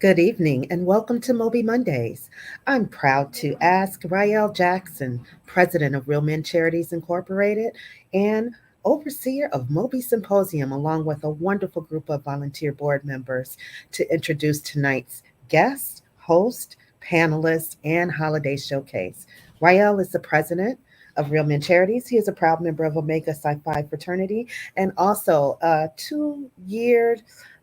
Good evening and welcome to MOBE Mondays. I'm proud to ask Rael Jackson, president of Real Men Charities Incorporated and overseer of MOBE Symposium, along with a wonderful group of volunteer board members, to introduce tonight's guest, host, panelist, and holiday showcase. Rael is the president of Real Men Charities. He is a proud member of Omega Psi Phi fraternity and also a 2 year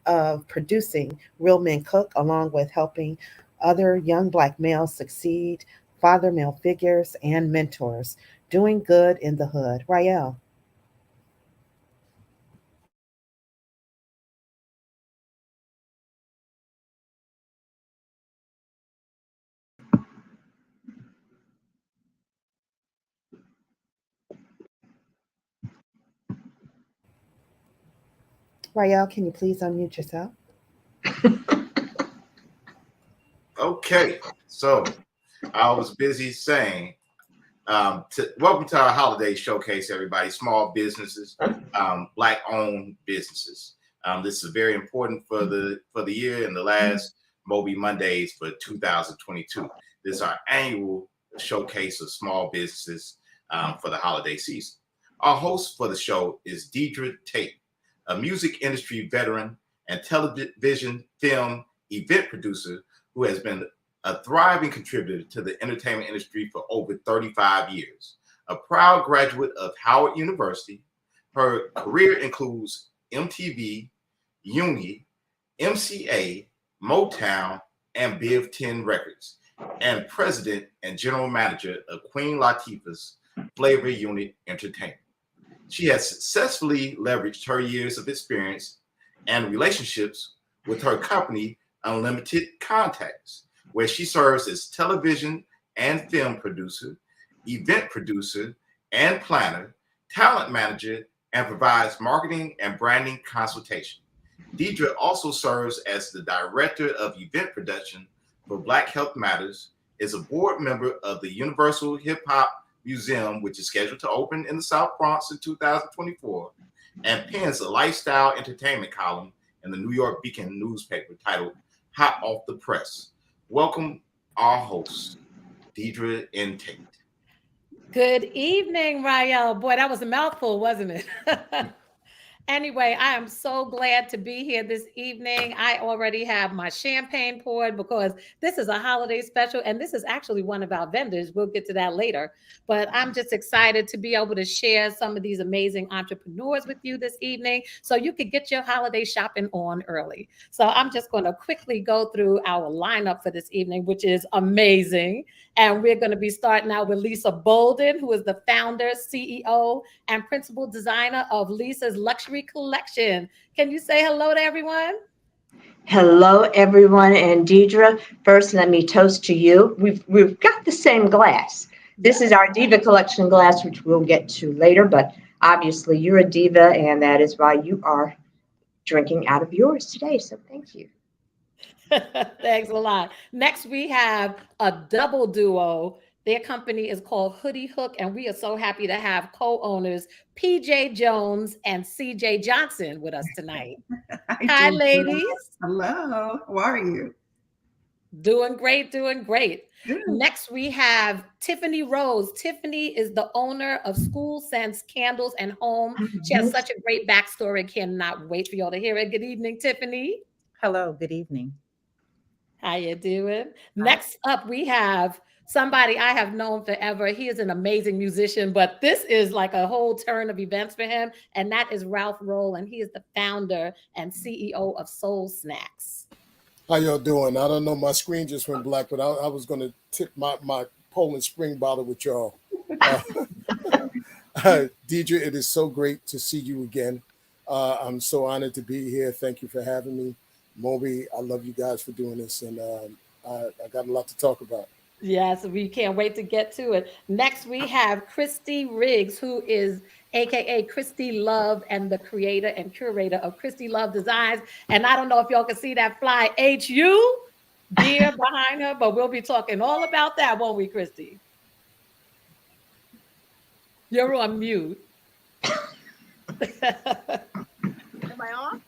of producing Real Men Cook, along with helping other young Black males succeed, father male figures, and mentors, doing good in the hood. Rael. Rael, can you please unmute yourself? Okay, so I was busy saying, welcome to our holiday showcase, everybody. Small businesses, Black-owned businesses. This is very important for the year and the last MOBE Mondays for 2022. This is our annual showcase of small businesses for the holiday season. Our host for the show is Dedra Tate, a music industry veteran and television, film, event producer who has been a thriving contributor to the entertainment industry for over 35 years. A proud graduate of Howard University, her career includes MTV, Uni, MCA, Motown, and Biv 10 Records, and president and general manager of Queen Latifah's Flavor Unit Entertainment. She has successfully leveraged her years of experience and relationships with her company, Unlimited Contacts, where she serves as television and film producer, event producer and planner, talent manager, and provides marketing and branding consultation. Dedra also serves as the director of event production for Black Health Matters, is a board member of the Universal Hip Hop Museum, which is scheduled to open in the South Bronx in 2024, and pens a lifestyle entertainment column in the New York Beacon newspaper titled Hot Off the Press. Welcome our host, Dedra N. Tate. Good evening, Rael. Boy, that was a mouthful, wasn't it? Anyway, I am so glad to be here this evening. I already have my champagne poured because this is a holiday special, and this is actually one of our vendors. We'll get to that later. But I'm just excited to be able to share some of these amazing entrepreneurs with you this evening so you could get your holiday shopping on early. So I'm just going to quickly go through our lineup for this evening, which is amazing. And we're going to be starting out with Lisa Bolden, who is the founder, CEO, and principal designer of L.is.a Luxury Collection. Can you say hello to everyone? Hello, everyone. And Dedra, first, let me toast to you. We've got the same glass. This is our Diva Collection glass, which we'll get to later. But obviously, you're a diva, and that is why you are drinking out of yours today. So thank you. Thanks a lot. Next, we have a double duo. Their company is called Hoodie Hook, and we are so happy to have co-owners PJ Jones and CJ Johnson with us tonight. Hi, ladies. Hello. How are you? Doing great, doing great. Good. Next, we have Tiffany Rose. Tiffany is the owner of School Sense Candles and Home. She has such a great backstory. Cannot wait for y'all to hear it. Good evening, Tiffany. Hello, good evening. How you doing? Next up, we have somebody I have known forever. He is an amazing musician, but this is like a whole turn of events for him, and that is Ralph Rolle, and he is the founder and CEO of Soul Snacks. How y'all doing? I don't know, my screen just went black, but I was going to tip my Poland Spring bottle with y'all. Dedra, it is so great to see you again. I'm so honored to be here. Thank you for having me. MOBE, I love you guys for doing this, and I got a lot to talk about. Yes, we can't wait to get to it. Next, we have Kristi Riggs, who is AKA Kristi Love and the creator and curator of Kristi Love Designs. And I don't know if y'all can see that fly HU gear behind her, but we'll be talking all about that, won't we, Kristi? You're on mute. Am I on?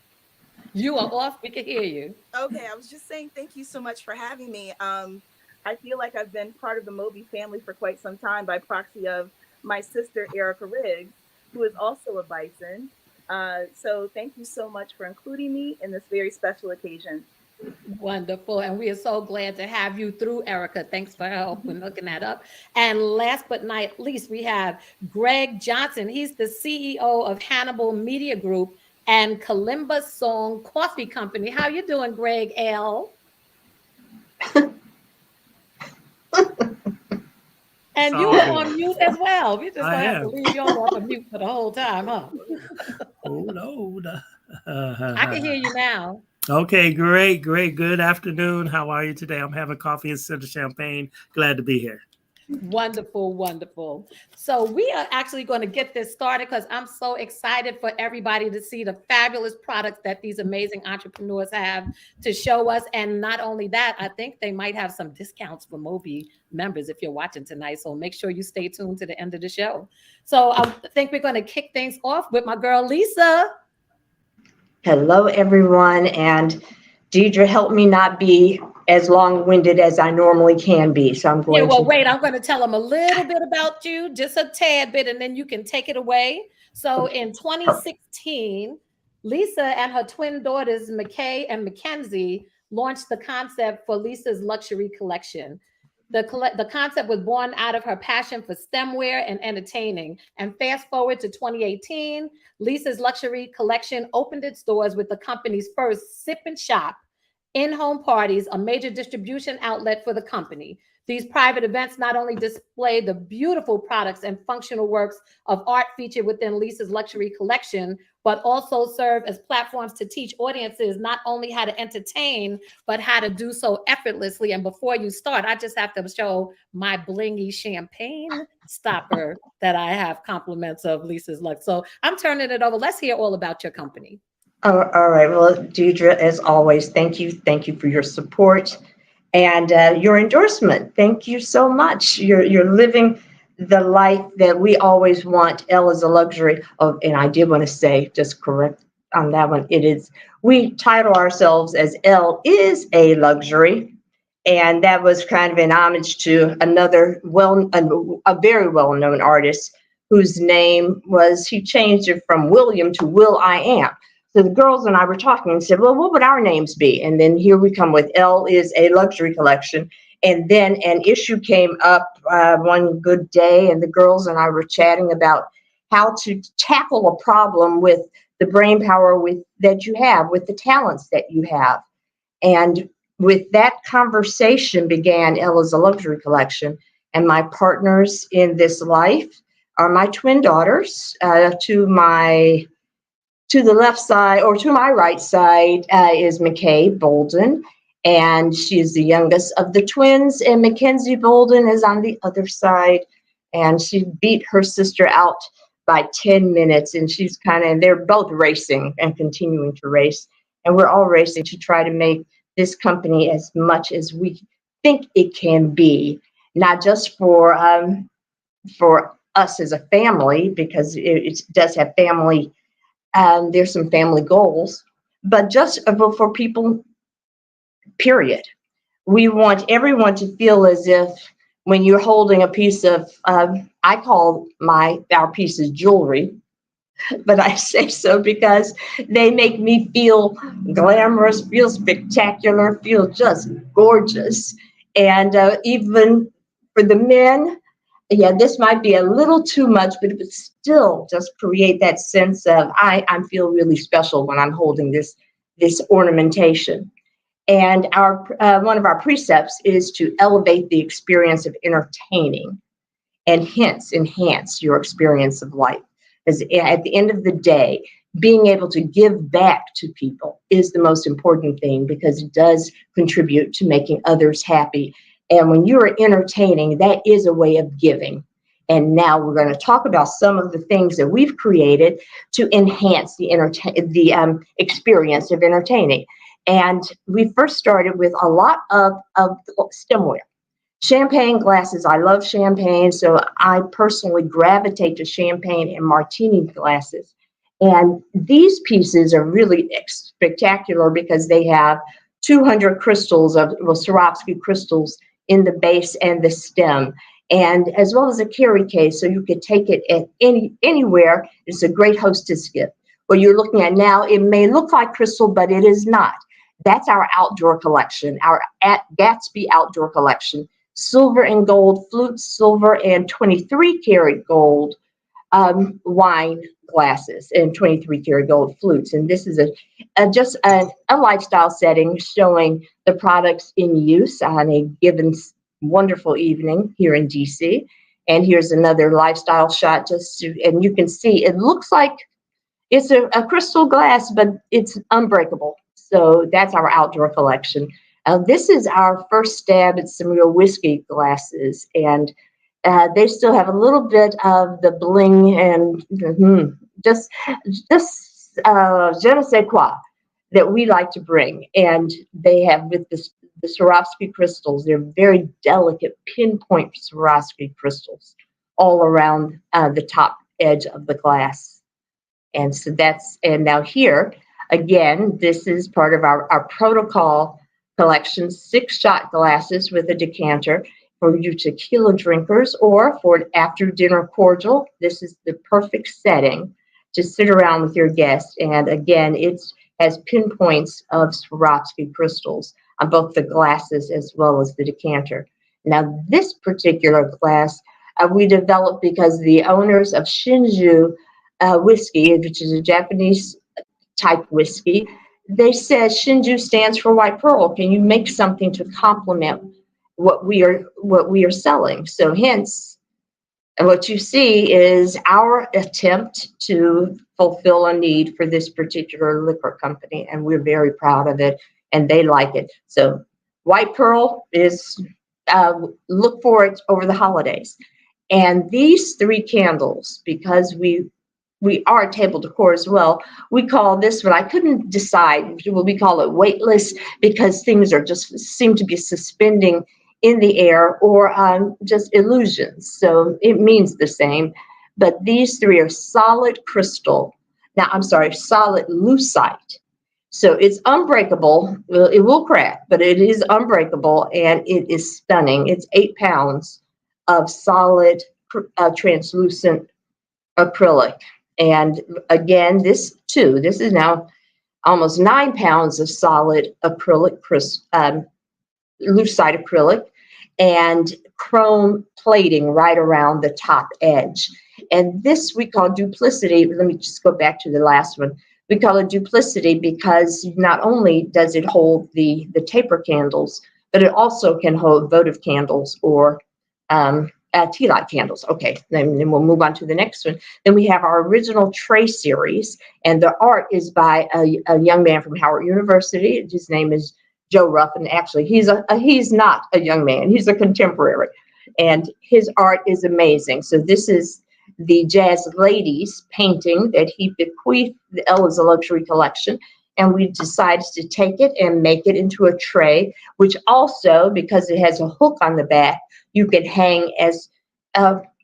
You are off. We can hear you. Okay, I was just saying thank you so much for having me. I feel like I've been part of the MOBE family for quite some time by proxy of my sister Erica Riggs, who is also a Bison. So thank you so much for including me in this very special occasion. Wonderful. And we are so glad to have you through, Erica. Thanks for help with looking that up. And last but not least, we have Greg Johnson. He's the CEO of Hannibal Media Group and Kalimba Song Coffee Company. How you doing, Greg L? And you are on mute as well. We're just going to have to leave you on off of mute for the whole time, huh? Hold. I can hear you now. Okay, great. Good afternoon. How are you today? I'm having coffee instead of champagne. Glad to be here. Wonderful. So we are actually going to get this started because I'm so excited for everybody to see the fabulous products that these amazing entrepreneurs have to show us. And not only that, I think they might have some discounts for MOBE members if you're watching tonight. So make sure you stay tuned to the end of the show. So I think we're going to kick things off with my girl, Lisa. Hello, everyone. And Dedra, help me not be as long-winded as I normally can be. So I'm going to... wait, I'm going to tell them a little bit about you, just a tad bit, and then you can take it away. So in 2016, Lisa and her twin daughters, McKay and Mackenzie, launched the concept for Lisa's Luxury Collection. The concept was born out of her passion for stemware and entertaining. And fast forward to 2018, Lisa's Luxury Collection opened its doors with the company's first sip and shop in-home parties, a major distribution outlet for the company. These private events not only display the beautiful products and functional works of art featured within Lisa's Luxury Collection, but also serve as platforms to teach audiences not only how to entertain, but how to do so effortlessly. And before you start, I just have to show my blingy champagne stopper that I have compliments of Lisa's Lux. So I'm turning it over. Let's hear all about your company. All right. Well, Dedra, as always, thank you. Thank you for your support and your endorsement. Thank you so much. You're living the life that we always want. L.is.a Luxury. Oh, and I did want to say, just correct on that one. We title ourselves as L.is.a Luxury. And that was kind of an homage to another a very well-known artist whose name was, he changed it from William to Will I Am. So the girls and I were talking and said, well, what would our names be? And then here we come with L.is.a Luxury Collection. And then an issue came up one good day, and the girls and I were chatting about how to tackle a problem with the brain power that you have, with the talents that you have. And with that conversation began L.is.a Luxury Collection. And my partners in this life are my twin daughters. To the left side, or to my right side, is McKay Bolden, and she is the youngest of the twins, and Mackenzie Bolden is on the other side, and she beat her sister out by 10 minutes, and they're both racing and continuing to race, and we're all racing to try to make this company as much as we think it can be, not just for us as a family, because it does have family. There's some family goals, but just for people, period. We want everyone to feel as if when you're holding a piece of, I call our pieces jewelry, but I say so because they make me feel glamorous, feel spectacular, feel just gorgeous. And even for the men, yeah, this might be a little too much, but it would still just create that sense of I feel really special when I'm holding this ornamentation. And one of our precepts is to elevate the experience of entertaining, and hence enhance your experience of life. Because at the end of the day, being able to give back to people is the most important thing, because it does contribute to making others happy. And when you're entertaining, that is a way of giving. And now we're going to talk about some of the things that we've created to enhance the experience of entertaining. And we first started with a lot of stemware. Champagne glasses. I love champagne, so I personally gravitate to champagne and martini glasses. And these pieces are really spectacular because they have 200 crystals of Swarovski crystals in the base and the stem, and as well as a carry case, so you could take it at anywhere. It's a great hostess gift. What you're looking at now, it may look like crystal, but it is not. That's our outdoor collection, our Gatsby outdoor collection. Silver and gold flutes, silver and 23 karat gold wine glasses, and 23 karat gold flutes. And this is just a lifestyle setting showing the products in use on a given wonderful evening here in DC. And here's another lifestyle shot, and you can see it looks like it's a crystal glass, but it's unbreakable. So that's our outdoor collection. This is our first stab at some real whiskey glasses, and they still have a little bit of the bling and just je ne sais quoi that we like to bring. And they have with the Swarovski crystals, they're very delicate pinpoint Swarovski crystals all around the top edge of the glass. And so and now here, again, this is part of our protocol collection, 6-shot glasses with a decanter for you tequila drinkers or for an after dinner cordial. This is the perfect setting to sit around with your guests. And again, it has pinpoints of Swarovski crystals on both the glasses as well as the decanter. Now, this particular glass we developed because the owners of Shinju whiskey, which is a Japanese type whiskey, they said Shinju stands for white pearl. Can you make something to complement what we are selling? So hence, what you see is our attempt to fulfill a need for this particular liquor company, and we're very proud of it, and they like it. So white pearl is look for it over the holidays. And these 3 candles, because we are table decor as well, we call this one, I couldn't decide, we call it weightless because things are just seem to be suspending in the air, or just illusions. So it means the same, but these 3 are solid crystal. Now, I'm sorry, solid lucite. So it's unbreakable. Well, it will crack, but it is unbreakable, and it is stunning. It's 8 pounds of solid translucent acrylic. And again, this is now almost 9 pounds of solid acrylic, lucite acrylic, and chrome plating right around the top edge. And this we call duplicity. Let me just go back to the last one. We call it duplicity because not only does it hold the taper candles, but it also can hold votive candles or tea light candles. Okay, then we'll move on to the next one. Then we have our original tray series, and the art is by a young man from Howard University. His name is Joe Ruff, and actually he's not a young man, he's a contemporary, and his art is amazing. So this is the Jazz Ladies painting that he bequeathed the L.is.a Luxury Collection, and we decided to take it and make it into a tray, which also, because it has a hook on the back, you can hang as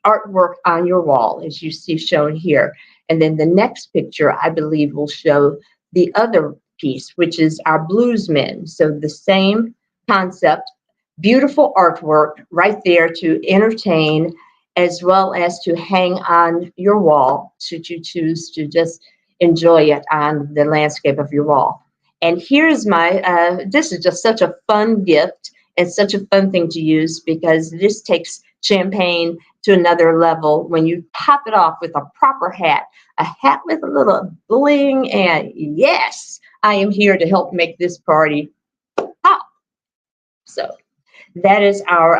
artwork on your wall, as you see shown here. And then the next picture, I believe, will show the other piece, which is our bluesmen. So the same concept, beautiful artwork right there to entertain, as well as to hang on your wall, should you choose to just enjoy it on the landscape of your wall. And here's my, this is just such a fun gift and such a fun thing to use, because this takes champagne to another level when you top it off with a proper hat, a hat with a little bling, and yes, I am here to help make this party pop. So that is our,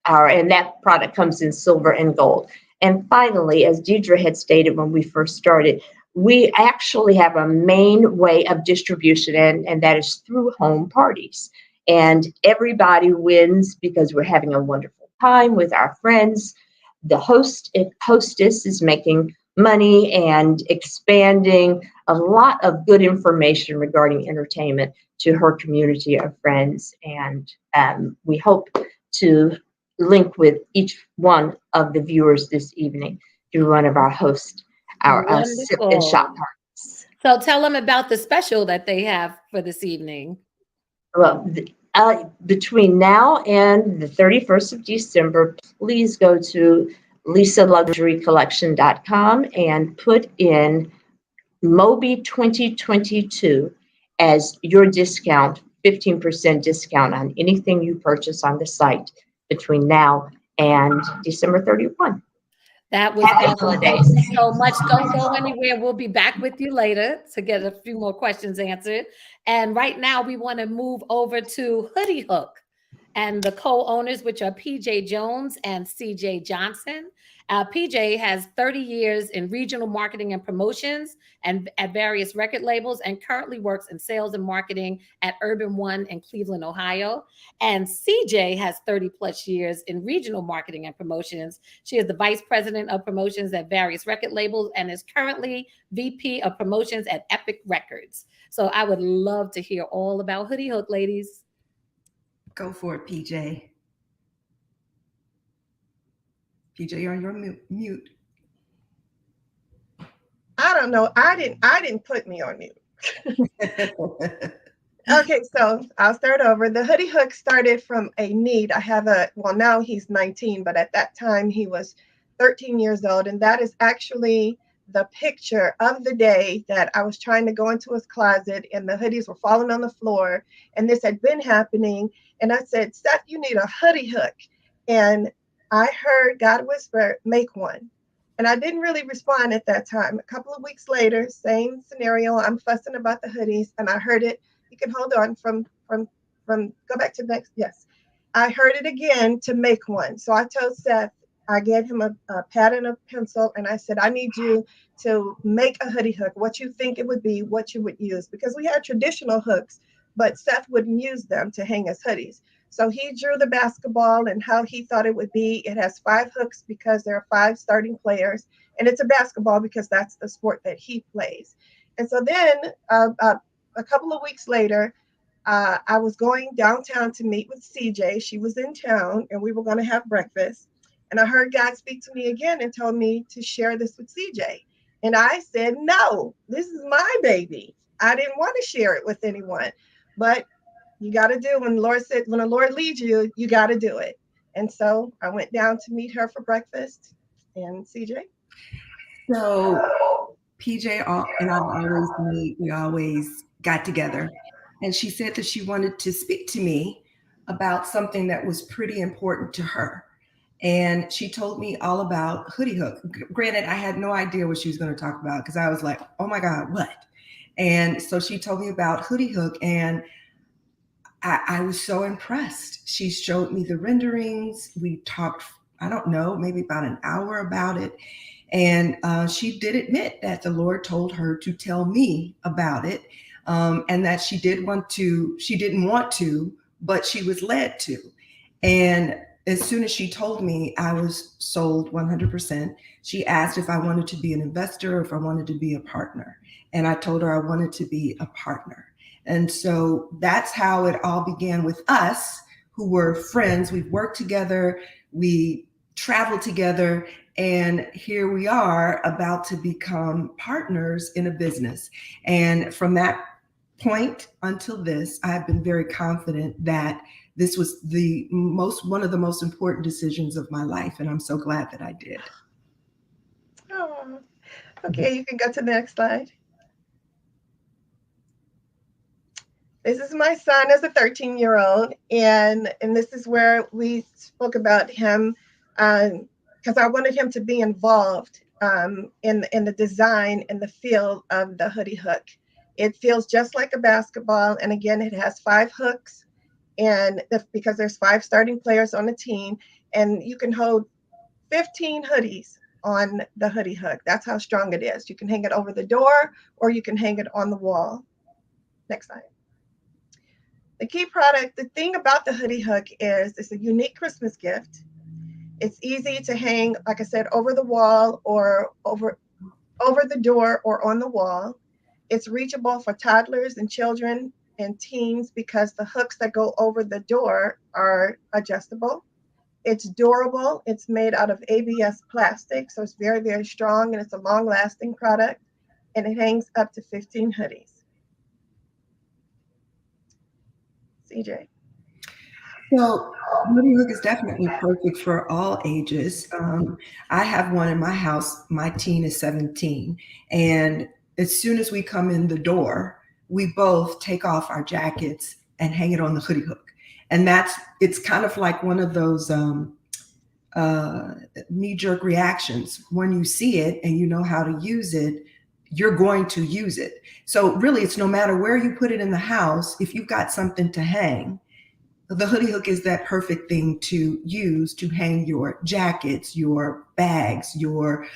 and that product comes in silver and gold. And finally, as Dedra had stated when we first started, we actually have a main way of distribution, and that is through home parties. And everybody wins because we're having a wonderful time with our friends. The hostess is making money and expanding a lot of good information regarding entertainment to her community of friends. And we hope to link with each one of the viewers this evening through one of our hosts. our sip and shop Wonderful. parties. So tell them about the special that they have for this evening. Well, between now and the 31st of December, please go to L.is.a and put in MOBE 2022 as your discount, 15% discount on anything you purchase on the site between now and December 31. That was Happy awesome. Thank holidays. you so much. Don't go anywhere. We'll be back with you later to get a few more questions answered. And right now, we want to move over to Hoodie Hook and the co-owners, which are PJ Jones and CJ Johnson. PJ has 30 years in regional marketing and promotions and at various record labels, and currently works in sales and marketing at Urban One in Cleveland, Ohio. And CJ has 30 plus years in regional marketing and promotions. She is the vice president of promotions at various record labels and is currently VP of promotions at Epic Records. So I would love to hear all about Hoodie Hook, ladies. Go for it, PJ. PJ, you're on your mute. I don't know. I didn't put me on mute. Okay, so I'll start over. The Hoodie Hook started from a need. Now he's 19, but at that time he was 13 years old. And that is actually the picture of the day that I was trying to go into his closet and the hoodies were falling on the floor. And this had been happening. And I said, Seth, you need a hoodie hook. And I heard God whisper, make one. And I didn't really respond at that time. A couple of weeks later, same scenario. I'm fussing about the hoodies and I heard it. You can hold on from go back to next. Yes. I heard it again to make one. So I told Seth, I gave him a pad and a pencil and I said, I need you to make a hoodie hook. What you think it would be, what you would use. Because we had traditional hooks, but Seth wouldn't use them to hang his hoodies. So he drew the basketball and how he thought it would be. It has 5 hooks because there are 5 starting players. And it's a basketball because that's the sport that he plays. And so then a couple of weeks later, I was going downtown to meet with CJ. She was in town and we were going to have breakfast. And I heard God speak to me again and told me to share this with CJ. And I said, no, this is my baby. I didn't want to share it with anyone. But you got to do when the Lord leads you, you got to do it. And so I went down to meet her for breakfast. And CJ? So PJ and we always got together. And she said that she wanted to speak to me about something that was pretty important to her. And she told me all about Hoodie Hook. Granted, I had no idea what she was going to talk about because I was like, oh my God, what? And so she told me about Hoodie Hook and I was so impressed. She showed me the renderings. We talked, I don't know, maybe about an hour about it. And she did admit that the Lord told her to tell me about it and that she didn't want to, but she was led to. And as soon as she told me, I was sold 100%. She asked if I wanted to be an investor or if I wanted to be a partner. And I told her I wanted to be a partner. And so that's how it all began with us, who were friends. We've worked together, we traveled together, and here we are about to become partners in a business. And from that point until this, I've been very confident that this was one of the most important decisions of my life. And I'm so glad that I did. Oh, okay, you can go to the next slide. This is my son as a 13-year-old, and this is where we spoke about him because I wanted him to be involved in the design and the feel of the Hoodie Hook. It feels just like a basketball, and again, it has 5 hooks, and because there's 5 starting players on the team, and you can hold 15 hoodies on the Hoodie Hook. That's how strong it is. You can hang it over the door, or you can hang it on the wall. Next slide. The key product, the thing about the Hoodie Hook is it's a unique Christmas gift. It's easy to hang, like I said, over the wall or over the door or on the wall. It's reachable for toddlers and children and teens because the hooks that go over the door are adjustable. It's durable. It's made out of ABS plastic, so it's very, very strong, and it's a long-lasting product, and it hangs up to 15 hoodies. CJ. So Hoodie Hook is definitely perfect for all ages. I have one in my house. My teen is 17. And as soon as we come in the door, we both take off our jackets and hang it on the hoodie hook. And it's kind of like one of those knee-jerk reactions. When you see it and you know how to use it, you're going to use it. So really, it's no matter where you put it in the house, if you've got something to hang, the hoodie hook is that perfect thing to use to hang your jackets, your bags, your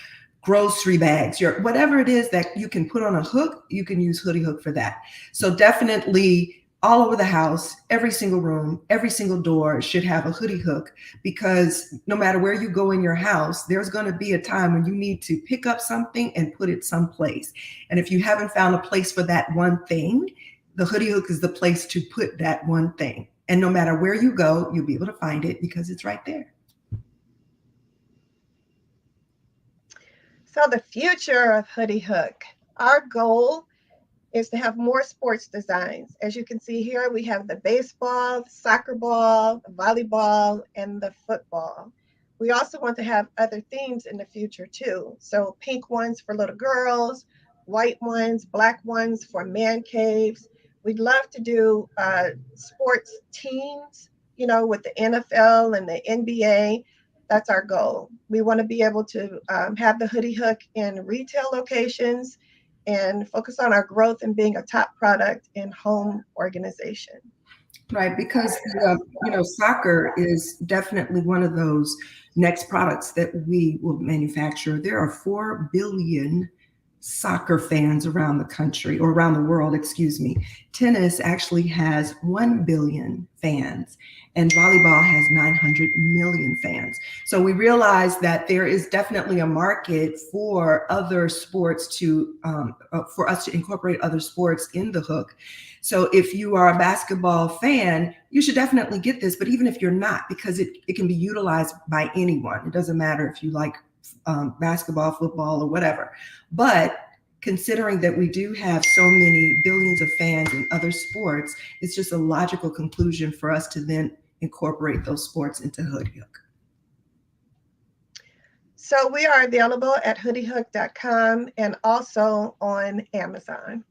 grocery bags, your whatever it is that you can put on a hook, you can use hoodie hook for that. So definitely all over the house, every single room, every single door should have a hoodie hook, because no matter where you go in your house, there's going to be a time when you need to pick up something and put it someplace. And if you haven't found a place for that one thing, the hoodie hook is the place to put that one thing. And no matter where you go, you'll be able to find it because it's right there. So the future of Hoodie Hook, our goal is to have more sports designs. As you can see here, we have the baseball, the soccer ball, the volleyball, and the football. We also want to have other themes in the future too. So pink ones for little girls, white ones, black ones for man caves. We'd love to do sports teams, with the NFL and the NBA. That's our goal. We want to be able to have the Hoodie Hook in retail locations and focus on our growth and being a top product in home organization. Right, because soccer is definitely one of those next products that we will manufacture. There are 4 billion soccer fans around the country, or around the world, excuse me. Tennis actually has 1 billion fans, and volleyball has 900 million fans. So we realize that there is definitely a market for other sports for us to incorporate other sports in the hook. So if you are a basketball fan, you should definitely get this, but even if you're not, because it can be utilized by anyone. It doesn't matter if you like basketball, football, or whatever. But considering that we do have so many billions of fans in other sports, it's just a logical conclusion for us to then incorporate those sports into Hoodie Hook. So we are available at hoodiehook.com and also on Amazon.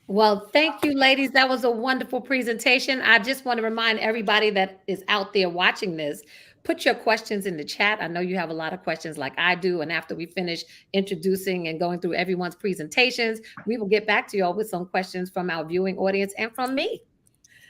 Well, thank you, ladies. That was a wonderful presentation. I just want to remind everybody that is out there watching this, put your questions in the chat. I know you have a lot of questions like I do. And after we finish introducing and going through everyone's presentations, we will get back to you all with some questions from our viewing audience and from me.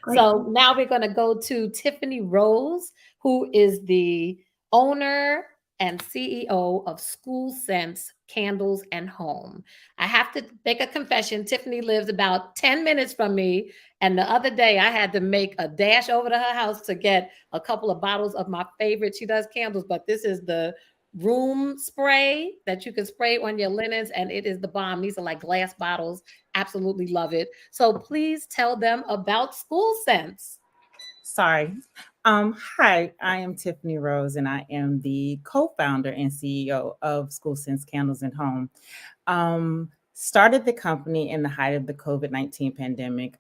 Great. So now we're going to go to Tiffany Rose, who is the owner and CEO of School Sense Candles and Home. I have to make a confession. Tiffany lives about 10 minutes from me. And the other day I had to make a dash over to her house to get a couple of bottles of my favorite. She does candles, but this is the room spray that you can spray on your linens, and it is the bomb. These are like glass bottles. Absolutely love it. So please tell them about School Sense. Sorry. Hi, I am Tiffany Rose, and I am the co-founder and CEO of School Sense Candles and Home. Started the company in the height of the COVID-19 pandemic,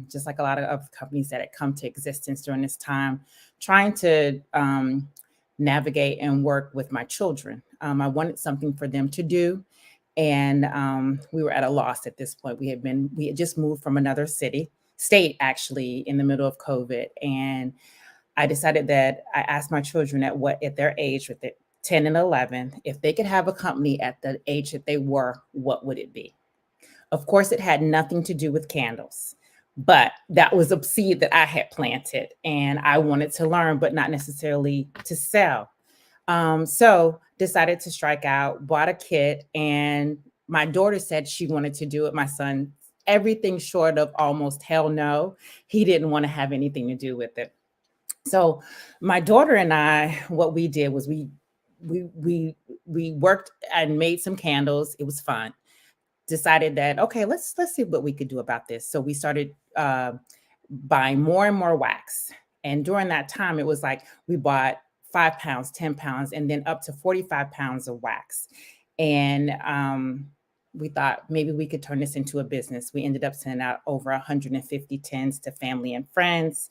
just like a lot of other companies that had come to existence during this time, trying to navigate and work with my children. I wanted something for them to do, and we were at a loss at this point. We had just moved from another state actually in the middle of COVID, and I decided that I asked my children at their age, with it 10 and 11, if they could have a company at the age that they were, what would it be? Of course, it had nothing to do with candles, but that was a seed that I had planted, and I wanted to learn, but not necessarily to sell. So decided to strike out, bought a kit, and my daughter said she wanted to do it. My son, everything short of almost hell no, he didn't want to have anything to do with it. So my daughter and I, what we did was we worked and made some candles. It was fun. Decided that, okay, let's see what we could do about this. So we started buying more and more wax. And during that time, it was like we bought 5 pounds, 10 pounds, and then up to 45 pounds of wax. And we thought maybe we could turn this into a business. We ended up sending out over 150 tins to family and friends.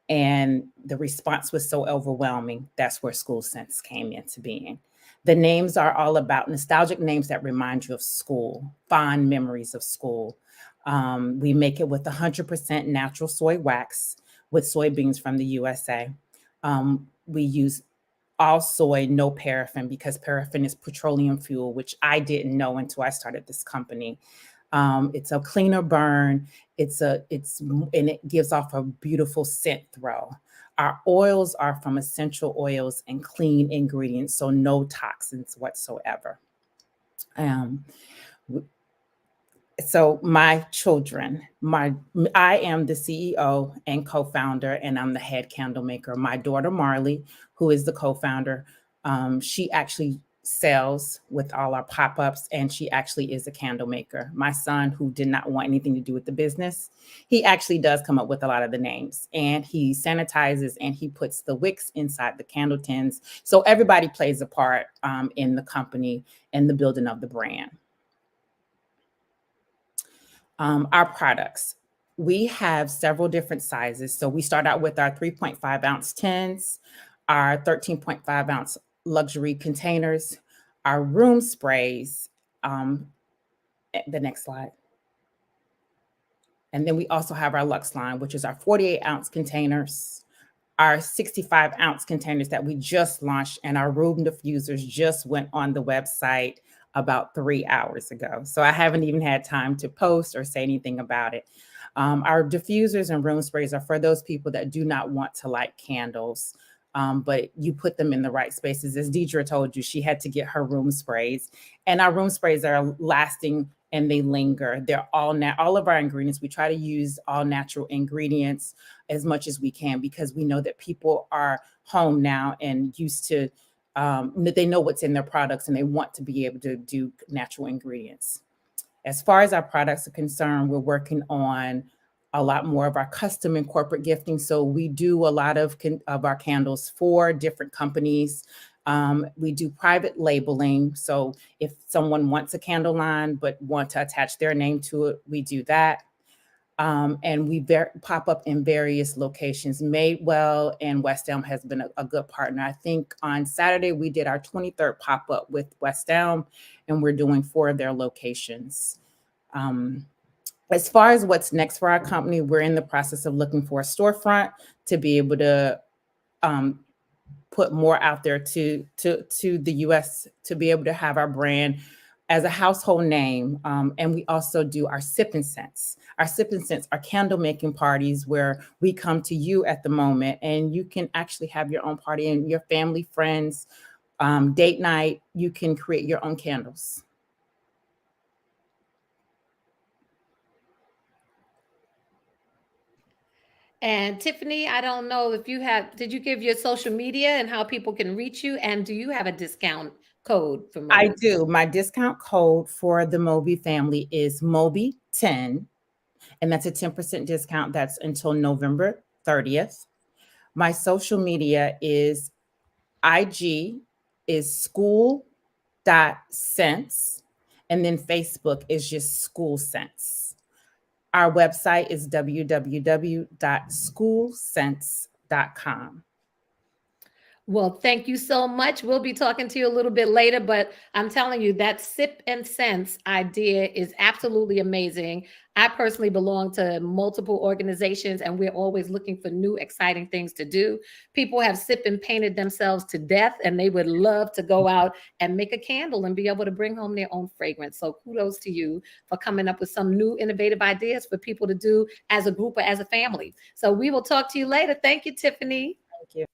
And the response was so overwhelming. That's where School Sense came into being. The names are all about nostalgic names that remind you of school, fond memories of school. We make it with 100% natural soy wax with soybeans from the USA. We use all soy, no paraffin, because paraffin is petroleum fuel, which I didn't know until I started this company. It's a cleaner burn. And it gives off a beautiful scent throw. Our oils are from essential oils and clean ingredients, so no toxins whatsoever. So my children, I am the CEO and co-founder, and I'm the head candle maker. My daughter, Marley, who is the co-founder, she actually sells with all our pop-ups, and she actually is a candle maker. My son, who did not want anything to do with the business, he actually does come up with a lot of the names, and he sanitizes and he puts the wicks inside the candle tins. So everybody plays a part in the company and the building of the brand. Our products, we have several different sizes. So we start out with our 3.5 ounce tins, our 13.5 ounce luxury containers, our room sprays, the next slide. And then we also have our Luxe line, which is our 48 ounce containers, our 65 ounce containers that we just launched, and our room diffusers just went on the website about 3 hours ago. So I haven't even had time to post or say anything about it. Our diffusers and room sprays are for those people that do not want to light candles, but you put them in the right spaces. As Dedra told you, she had to get her room sprays, and our room sprays are lasting and they linger. They're all of our ingredients. We try to use all natural ingredients as much as we can, because we know that people are home now and used to, they know what's in their products and they want to be able to do natural ingredients. As far as our products are concerned, we're working on a lot more of our custom and corporate gifting. So we do a lot of our candles for different companies. We do private labeling. So if someone wants a candle line but want to attach their name to it, we do that. And we pop up in various locations. Madewell and West Elm has been a good partner. I think on Saturday we did our 23rd pop-up with West Elm, and we're doing 4 of their locations. As far as what's next for our company, we're in the process of looking for a storefront to be able to put more out there to the US, to be able to have our brand as a household name. And we also do our Sip and Sense. Our Sip and Sense are candle making parties where we come to you at the moment, and you can actually have your own party and your family, friends, date night. You can create your own candles. And Tiffany, I don't know if you did you give your social media and how people can reach you? And do you have a discount code for MOBE? I do. My discount code for the MOBE family is MOBE10, and that's a 10% discount. That's until November 30th. My social media is IG is school.sense, and then Facebook is just School Sense. Our website is www.schoolsense.com. Well, thank you so much. We'll be talking to you a little bit later, but I'm telling you that Sip and Sense idea is absolutely amazing. I personally belong to multiple organizations, and we're always looking for new, exciting things to do. People have sipped and painted themselves to death, and they would love to go out and make a candle and be able to bring home their own fragrance. So kudos to you for coming up with some new, innovative ideas for people to do as a group or as a family. So we will talk to you later. Thank you, Tiffany. Thank you.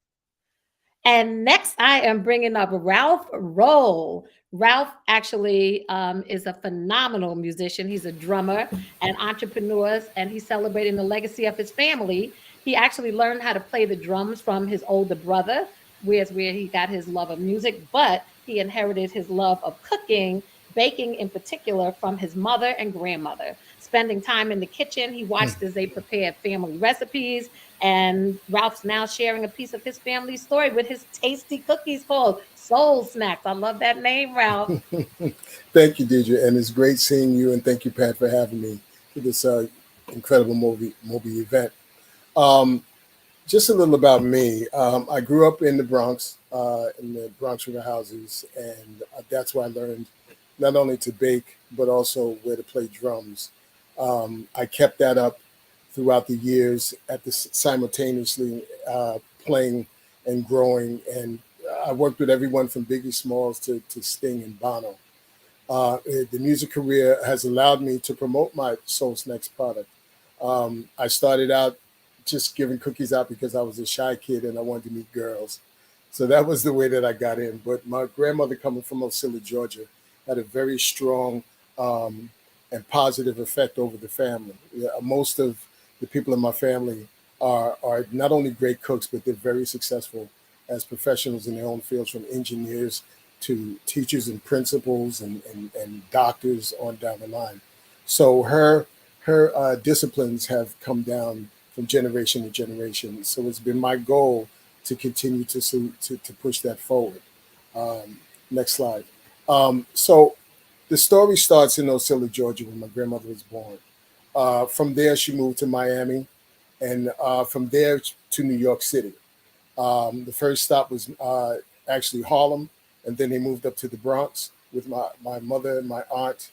And next, I am bringing up Ralph Rolle. Ralph actually is a phenomenal musician. He's a drummer and entrepreneur, and he's celebrating the legacy of his family. He actually learned how to play the drums from his older brother, where he got his love of music, but he inherited his love of cooking, baking in particular, from his mother and grandmother. spending time in the kitchen. He watched as they prepared family recipes. And Ralph's now sharing a piece of his family story with his tasty cookies called Soul Snacks. I love that name, Ralph. Thank you, Dedra, and it's great seeing you. And thank you, Pat, for having me to this incredible MOBE event. Just a little about me. I grew up in the Bronx, in the Bronx River houses, and that's where I learned not only to bake, but also where to play drums. I kept that up throughout the years, simultaneously playing and growing. And I worked with everyone from Biggie Smalls to Sting and Bono. The music career has allowed me to promote my Soul Snacks product. I started out just giving cookies out because I was a shy kid and I wanted to meet girls. So that was the way that I got in. But my grandmother, coming from L..is.a, Georgia, had a very strong and positive effect over the family. Most of the people in my family are not only great cooks, but they're very successful as professionals in their own fields, from engineers to teachers and principals and doctors on down the line. So her disciplines have come down from generation to generation. So it's been my goal to continue to push that forward. Next slide. So the story starts in L.'s.a, Georgia, when my grandmother was born. From there, she moved to Miami, and from there to New York City. The first stop was actually Harlem, and then they moved up to the Bronx with my mother and my aunt,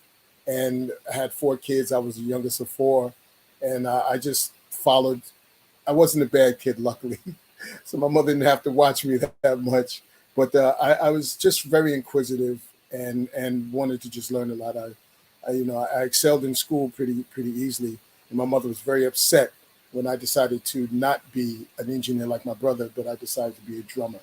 and I had 4 kids. I was the youngest of 4, and I just followed. I wasn't a bad kid, luckily, so my mother didn't have to watch me that much. But I was just very inquisitive and wanted to just learn a lot. I excelled in school pretty easily, and my mother was very upset when I decided to not be an engineer like my brother, but I decided to be a drummer.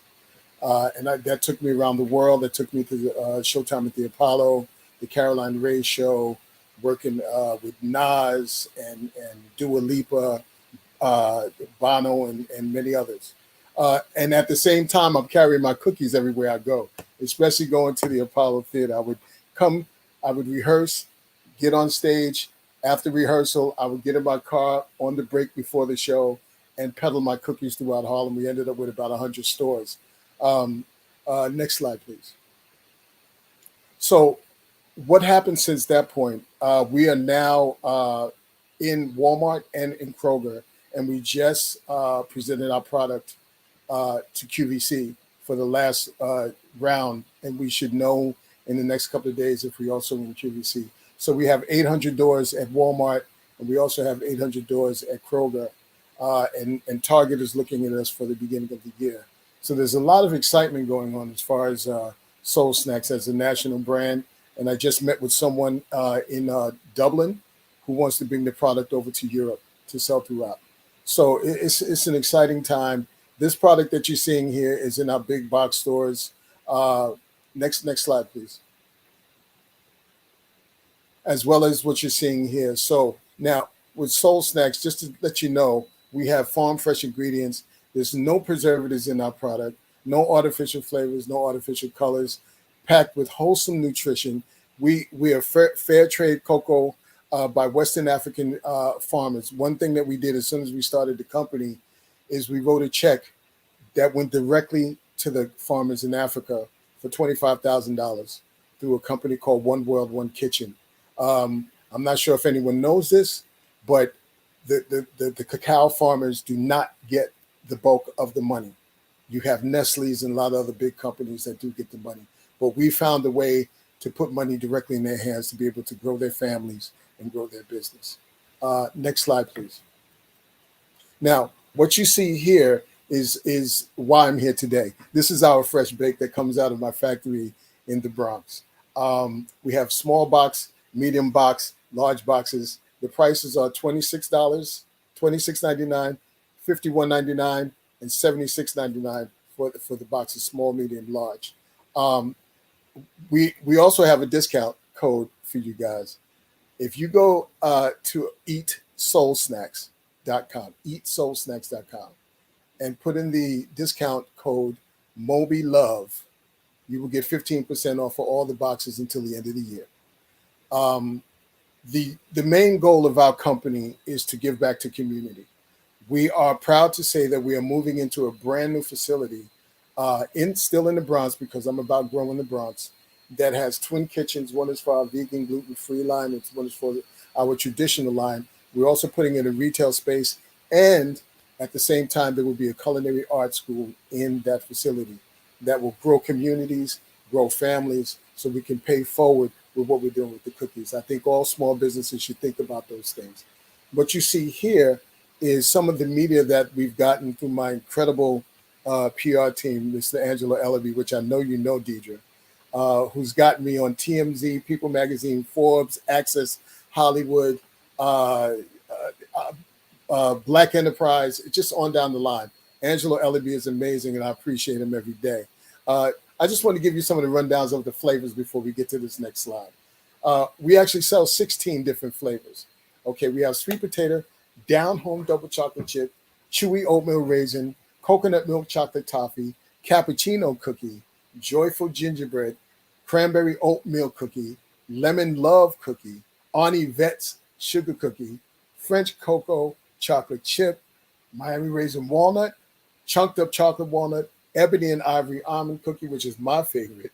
That took me around the world. That took me to the Showtime at the Apollo, the Caroline Ray Show, working with Nas and Dua Lipa, Bono, and many others. And at the same time, I'm carrying my cookies everywhere I go, especially going to the Apollo Theater. I would rehearse, get on stage. After rehearsal, I would get in my car on the break before the show and peddle my cookies throughout Harlem. We ended up with about 100 stores. Next slide, please. So what happened since that point? We are now in Walmart and in Kroger, and we just presented our product to QVC for the last round, and we should know in the next couple of days if we also in QVC. So we have 800 doors at Walmart, and we also have 800 doors at Kroger, and Target is looking at us for the beginning of the year. So there's a lot of excitement going on as far as Soul Snacks as a national brand. And I just met with someone in Dublin who wants to bring the product over to Europe to sell throughout. So it's an exciting time. This product that you're seeing here is in our big box stores. Next slide, please. As well as what you're seeing here. So now with Soul Snacks, just to let you know, we have farm fresh ingredients. There's no preservatives in our product, no artificial flavors, no artificial colors, packed with wholesome nutrition. We are fair trade cocoa by Western African farmers. One thing that we did as soon as we started the company is we wrote a check that went directly to the farmers in Africa for $25,000 through a company called One World, One Kitchen. I'm not sure if anyone knows this, but the cacao farmers do not get the bulk of the money. You have Nestle's and a lot of other big companies that do get the money. But we found a way to put money directly in their hands to be able to grow their families and grow their business. Next slide, please. Now, what you see here is why I'm here today. This is our fresh bake that comes out of my factory in the Bronx. We have small box, medium box, large boxes. The prices are $26, $26.99, $51.99, and $76.99 for the boxes, small, medium, large. We also have a discount code for you guys. If you go to eatsoulsnacks.com, and put in the discount code MOBE Love, you will get 15% off for all the boxes until the end of the year. The main goal of our company is to give back to community. We are proud to say that we are moving into a brand new facility still in the Bronx, because I'm about growing the Bronx, that has twin kitchens. One is for our vegan gluten-free line, and one is for our traditional line. We're also putting in a retail space, and at the same time, there will be a culinary arts school in that facility that will grow communities, grow families, so we can pay forward with what we're doing with the cookies. I think all small businesses should think about those things. What you see here is some of the media that we've gotten through my incredible PR team, Mr. Angelo Ellaby, which I know you know, Dedra, who's gotten me on TMZ, People Magazine, Forbes, Access, Hollywood, Black Enterprise, just on down the line. Angelo Ellaby is amazing, and I appreciate him every day. I just want to give you some of the rundowns of the flavors before we get to this next slide. We actually sell 16 different flavors. Okay, we have sweet potato, down home double chocolate chip, chewy oatmeal raisin, coconut milk chocolate toffee, cappuccino cookie, joyful gingerbread, cranberry oatmeal cookie, lemon love cookie, Arnie Vet's sugar cookie, French cocoa chocolate chip, Miami raisin walnut, chunked up chocolate walnut, ebony and ivory almond cookie, which is my favorite,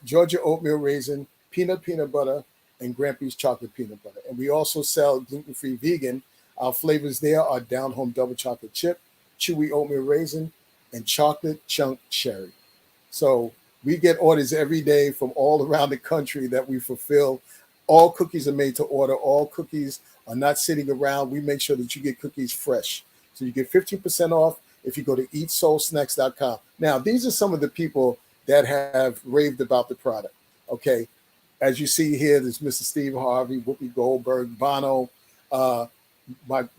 Georgia oatmeal raisin, peanut butter, and Grampy's chocolate peanut butter. And we also sell gluten-free vegan. Our flavors there are down home double chocolate chip, chewy oatmeal raisin, and chocolate chunk cherry. So we get orders every day from all around the country that we fulfill. All cookies are made to order. All cookies are not sitting around. We make sure that you get cookies fresh. So you get 15% off if you go to eatsoulsnacks.com. Now, these are some of the people that have raved about the product. Okay. As you see here, there's Mr. Steve Harvey, Whoopi Goldberg, Bono, one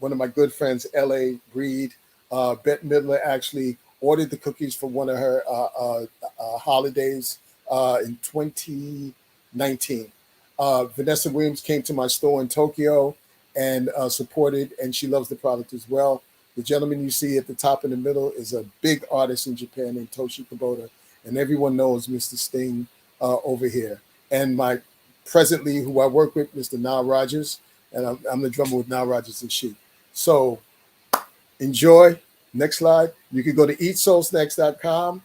of my good friends, L.A. Breed. Bette Midler actually ordered the cookies for one of her holidays in 2019. Vanessa Williams came to my store in Tokyo and supported, and she loves the product as well. The gentleman you see at the top in the middle is a big artist in Japan named Toshi Kubota, and everyone knows Mr. Sting over here. And my presently, who I work with, Mr. Nile Rodgers, and I'm the drummer with Nile Rodgers and Chic. So enjoy. Next slide. You can go to eatsoulsnacks.com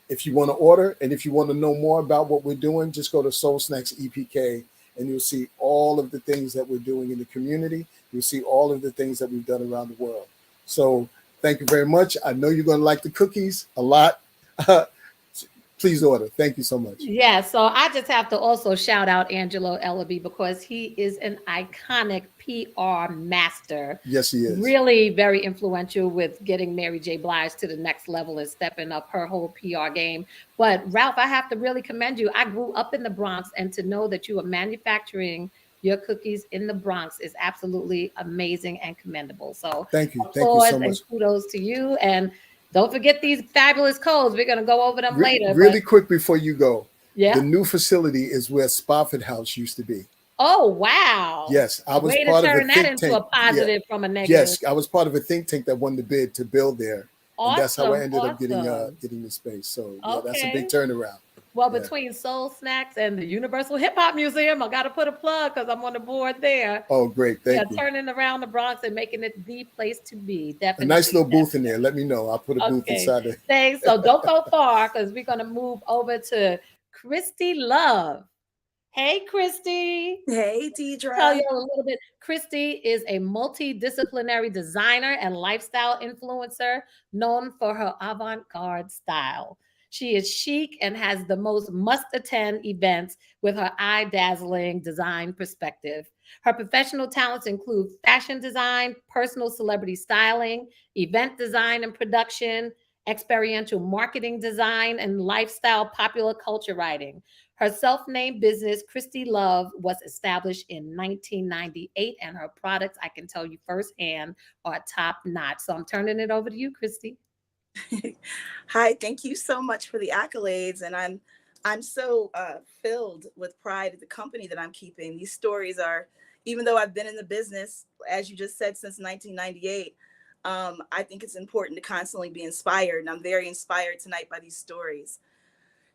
if you want to order, and if you want to know more about what we're doing, just go to Soul Snacks EPK, and you'll see all of the things that we're doing in the community. You'll see all of the things that we've done around the world. So thank you very much. I know you're going to like the cookies a lot. Please order. Thank you so much. Yeah, so I just have to also shout out Angelo Ellaby because he is an iconic PR master. Yes, he is. Really very influential with getting Mary J. Blige to the next level and stepping up her whole PR game. But Ralph, I have to really commend you. I grew up in the Bronx, and to know that you are manufacturing your cookies in the Bronx is absolutely amazing and commendable. So thank you. Thank you so much. And kudos to you. And don't forget these fabulous codes. We're going to go over them later. Really quick before you go. Yeah. The new facility is where Spofford House used to be. Oh, wow. Yes. I was Way part to of turn a that think into tank. a positive from a negative. Yes. I was part of a think tank that won the bid to build there. Awesome. And that's how I ended up getting the space. So yeah, that's a big turnaround. Well, between Soul Snacks and the Universal Hip Hop Museum, I got to put a plug because I'm on the board there. Oh, great. Thank you. Turning around the Bronx and making it the place to be. Definitely. A nice little booth in there. Let me know. I'll put a booth inside it. Thanks. So don't go far because we're going to move over to Kristi Love. Hey, Kristi. Hey, Dedra. Tell you a little bit. Kristi is a multidisciplinary designer and lifestyle influencer known for her avant-garde style. She is chic and has the most must-attend events with her eye-dazzling design perspective. Her professional talents include fashion design, personal celebrity styling, event design and production, experiential marketing design, and lifestyle popular culture writing. Her self-named business, Kristi Love, was established in 1998, and her products, I can tell you firsthand, are top-notch. So I'm turning it over to you, Kristi. Hi, thank you so much for the accolades, and I'm so filled with pride at the company that I'm keeping. These stories are, even though I've been in the business, as you just said, since 1998, I think it's important to constantly be inspired, and I'm very inspired tonight by these stories.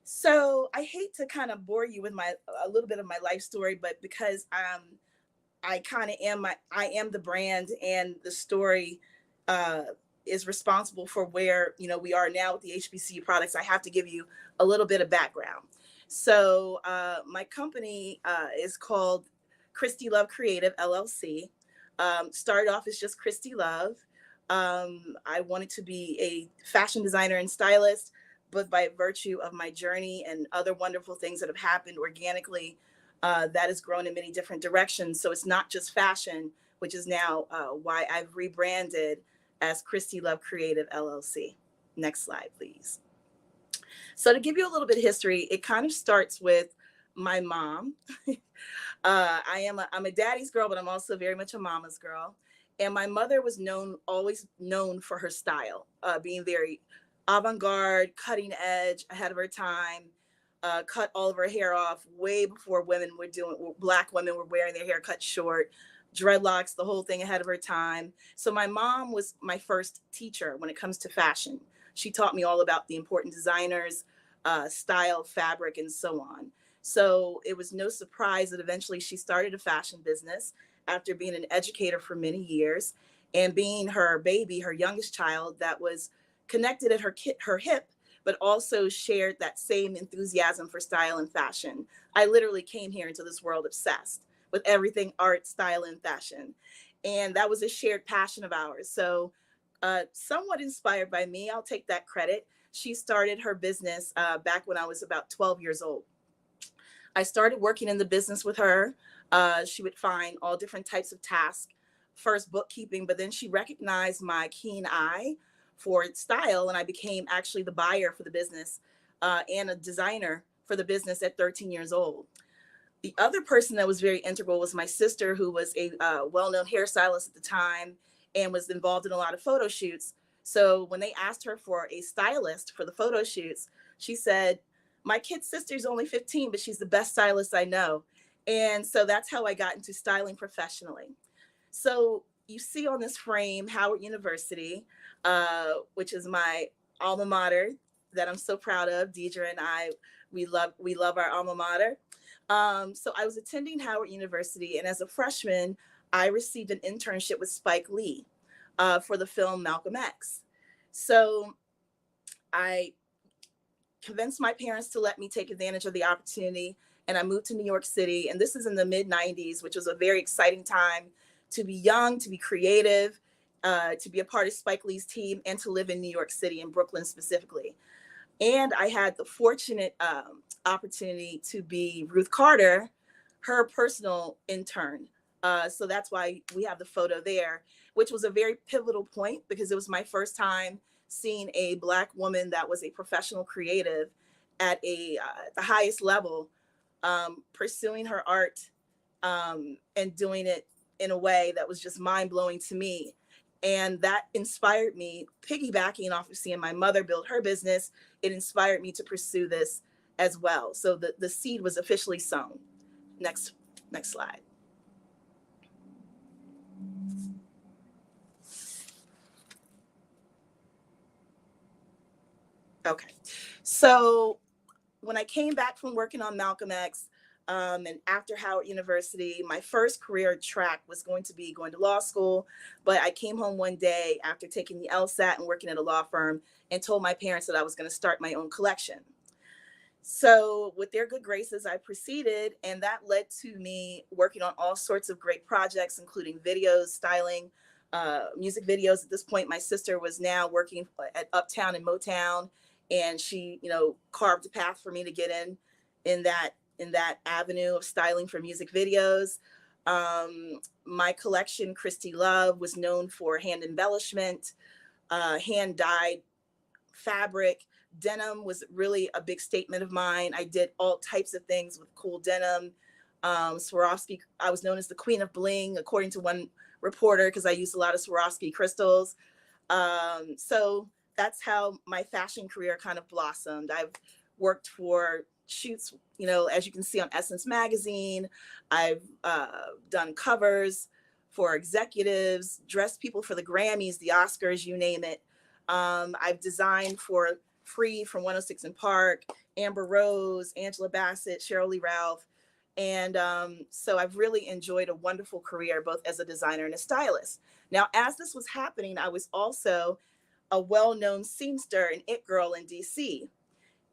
So I hate to kind of bore you with a little bit of my life story, but because I kind of am I am the brand, and the story is responsible for where, you know, we are now with the HBCU products. I have to give you a little bit of background. So my company is called Kristi Love Creative, LLC. Started off as just Kristi Love. I wanted to be a fashion designer and stylist, but by virtue of my journey and other wonderful things that have happened organically, that has grown in many different directions. So it's not just fashion, which is now why I've rebranded as Kristi Love Creative, LLC. Next slide, please. So to give you a little bit of history, it kind of starts with my mom. I'm a daddy's girl, but I'm also very much a mama's girl. And my mother was always known for her style, being very avant-garde, cutting edge, ahead of her time. Cut all of her hair off way before Black women were wearing their hair cut short, dreadlocks, the whole thing ahead of her time. So my mom was my first teacher when it comes to fashion. She taught me all about the important designers, style, fabric, and so on. So it was no surprise that eventually she started a fashion business after being an educator for many years, and being her baby, her youngest child, that was connected at her hip, but also shared that same enthusiasm for style and fashion. I literally came here into this world obsessed with everything art, style, and fashion. And that was a shared passion of ours. So somewhat inspired by me, I'll take that credit. She started her business back when I was about 12 years old. I started working in the business with her. She would find all different types of tasks, first bookkeeping, but then she recognized my keen eye for style, and I became actually the buyer for the business and a designer for the business at 13 years old. The other person that was very integral was my sister, who was a well-known hairstylist at the time and was involved in a lot of photo shoots. So when they asked her for a stylist for the photo shoots, she said, "My kid sister's only 15, but she's the best stylist I know." And so that's how I got into styling professionally. So you see on this frame, Howard University, which is my alma mater that I'm so proud of. Dedra and I, we love our alma mater. So I was attending Howard University, and as a freshman, I received an internship with Spike Lee for the film Malcolm X. So I convinced my parents to let me take advantage of the opportunity, and I moved to New York City. And this is in the mid-90s, which was a very exciting time to be young, to be creative, to be a part of Spike Lee's team, and to live in New York City, in Brooklyn specifically. And I had the fortunate opportunity to be Ruth Carter, her personal intern. So that's why we have the photo there, which was a very pivotal point, because it was my first time seeing a Black woman that was a professional creative at the highest level, pursuing her art and doing it in a way that was just mind-blowing to me. And that inspired me, piggybacking off of seeing my mother build her business. It inspired me to pursue this as well. So the seed was officially sown. Next slide. Okay. So when I came back from working on Malcolm X, and after Howard University, my first career track was going to be going to law school. But I came home one day after taking the L.s.a and working at a law firm, and told my parents that I was going to start my own collection. So with their good graces, I proceeded, and that led to me working on all sorts of great projects, including videos, styling, music videos. At this point, my sister was now working at Uptown and Motown, and she, carved a path for me to get in that avenue of styling for music videos. My collection, Kristi Love, was known for hand embellishment, hand dyed fabric. Denim was really a big statement of mine. I did all types of things with cool denim. Swarovski, I was known as the Queen of Bling, according to one reporter, because I used a lot of Swarovski crystals. So that's how my fashion career kind of blossomed. I've worked for shoots, as you can see on Essence magazine. I've done covers for executives, dressed people for the Grammys, the Oscars, you name it. I've designed for Free from 106 & Park, Amber Rose, Angela Bassett, Cheryl Lee Ralph. And so I've really enjoyed a wonderful career, both as a designer and a stylist. Now, as this was happening, I was also a well-known seamster and it girl in DC.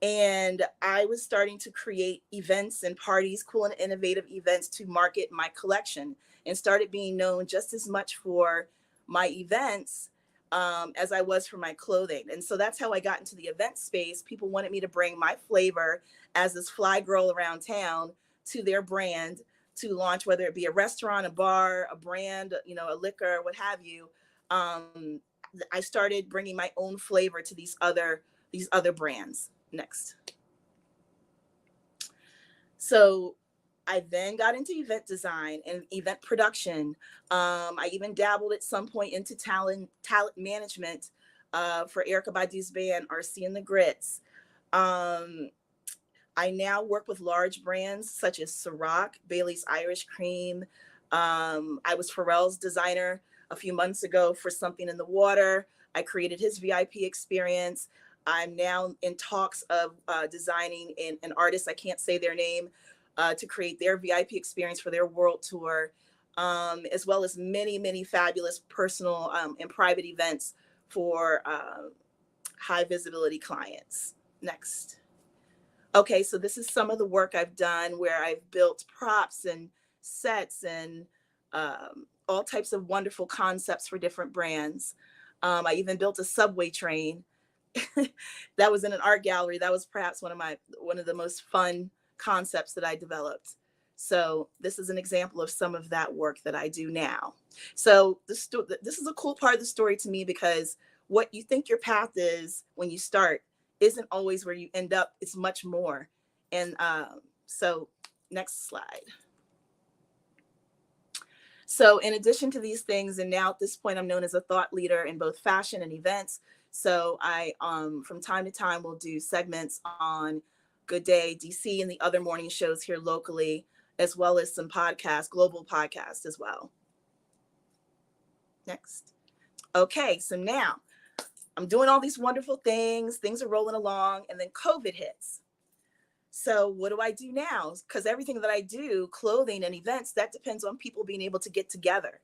And I was starting to create events and parties, cool and innovative events to market my collection, and started being known just as much for my events as I was for my clothing. And so that's how I got into the event space. People wanted me to bring my flavor as this fly girl around town to their brand to launch, whether it be a restaurant, a bar, a brand, a liquor, what have you. I started bringing my own flavor to these other brands. Next. So I then got into event design and event production. I even dabbled at some point into talent management for Erykah Badu's band, RC and the Grits. I now work with large brands such as Ciroc, Bailey's Irish Cream. I was Pharrell's designer a few months ago for Something in the Water. I created his VIP experience. I'm now in talks of designing an artist, I can't say their name, to create their VIP experience for their world tour, as well as many, many fabulous personal and private events for high visibility clients. Next. Okay, so this is some of the work I've done where I've built props and sets and all types of wonderful concepts for different brands. I even built a subway train that was in an art gallery. That was perhaps one of the most fun concepts that I developed. So this is an example of some of that work that I do now. So this is a cool part of the story to me, because what you think your path is when you start isn't always where you end up. It's much more. And so next slide. So in addition to these things, and now at this point, I'm known as a thought leader in both fashion and events. So I, from time to time, will do segments on Good Day DC and the other morning shows here locally, as well as some podcasts, global podcasts as well. Next. Okay, so now I'm doing all these wonderful things. Things are rolling along, and then COVID hits. So what do I do now? Because everything that I do, clothing and events, that depends on people being able to get together.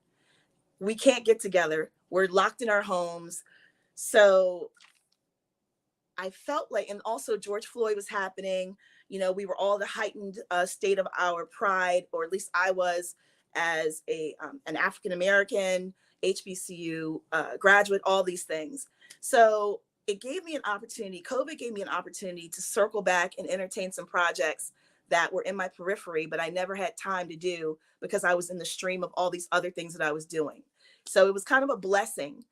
We can't get together. We're locked in our homes. So I felt like, and also George Floyd was happening. We were all the heightened state of our pride, or at least I was, as an African-American, HBCU graduate, all these things. So it gave me an opportunity, COVID gave me an opportunity to circle back and entertain some projects that were in my periphery, but I never had time to do because I was in the stream of all these other things that I was doing. So it was kind of a blessing.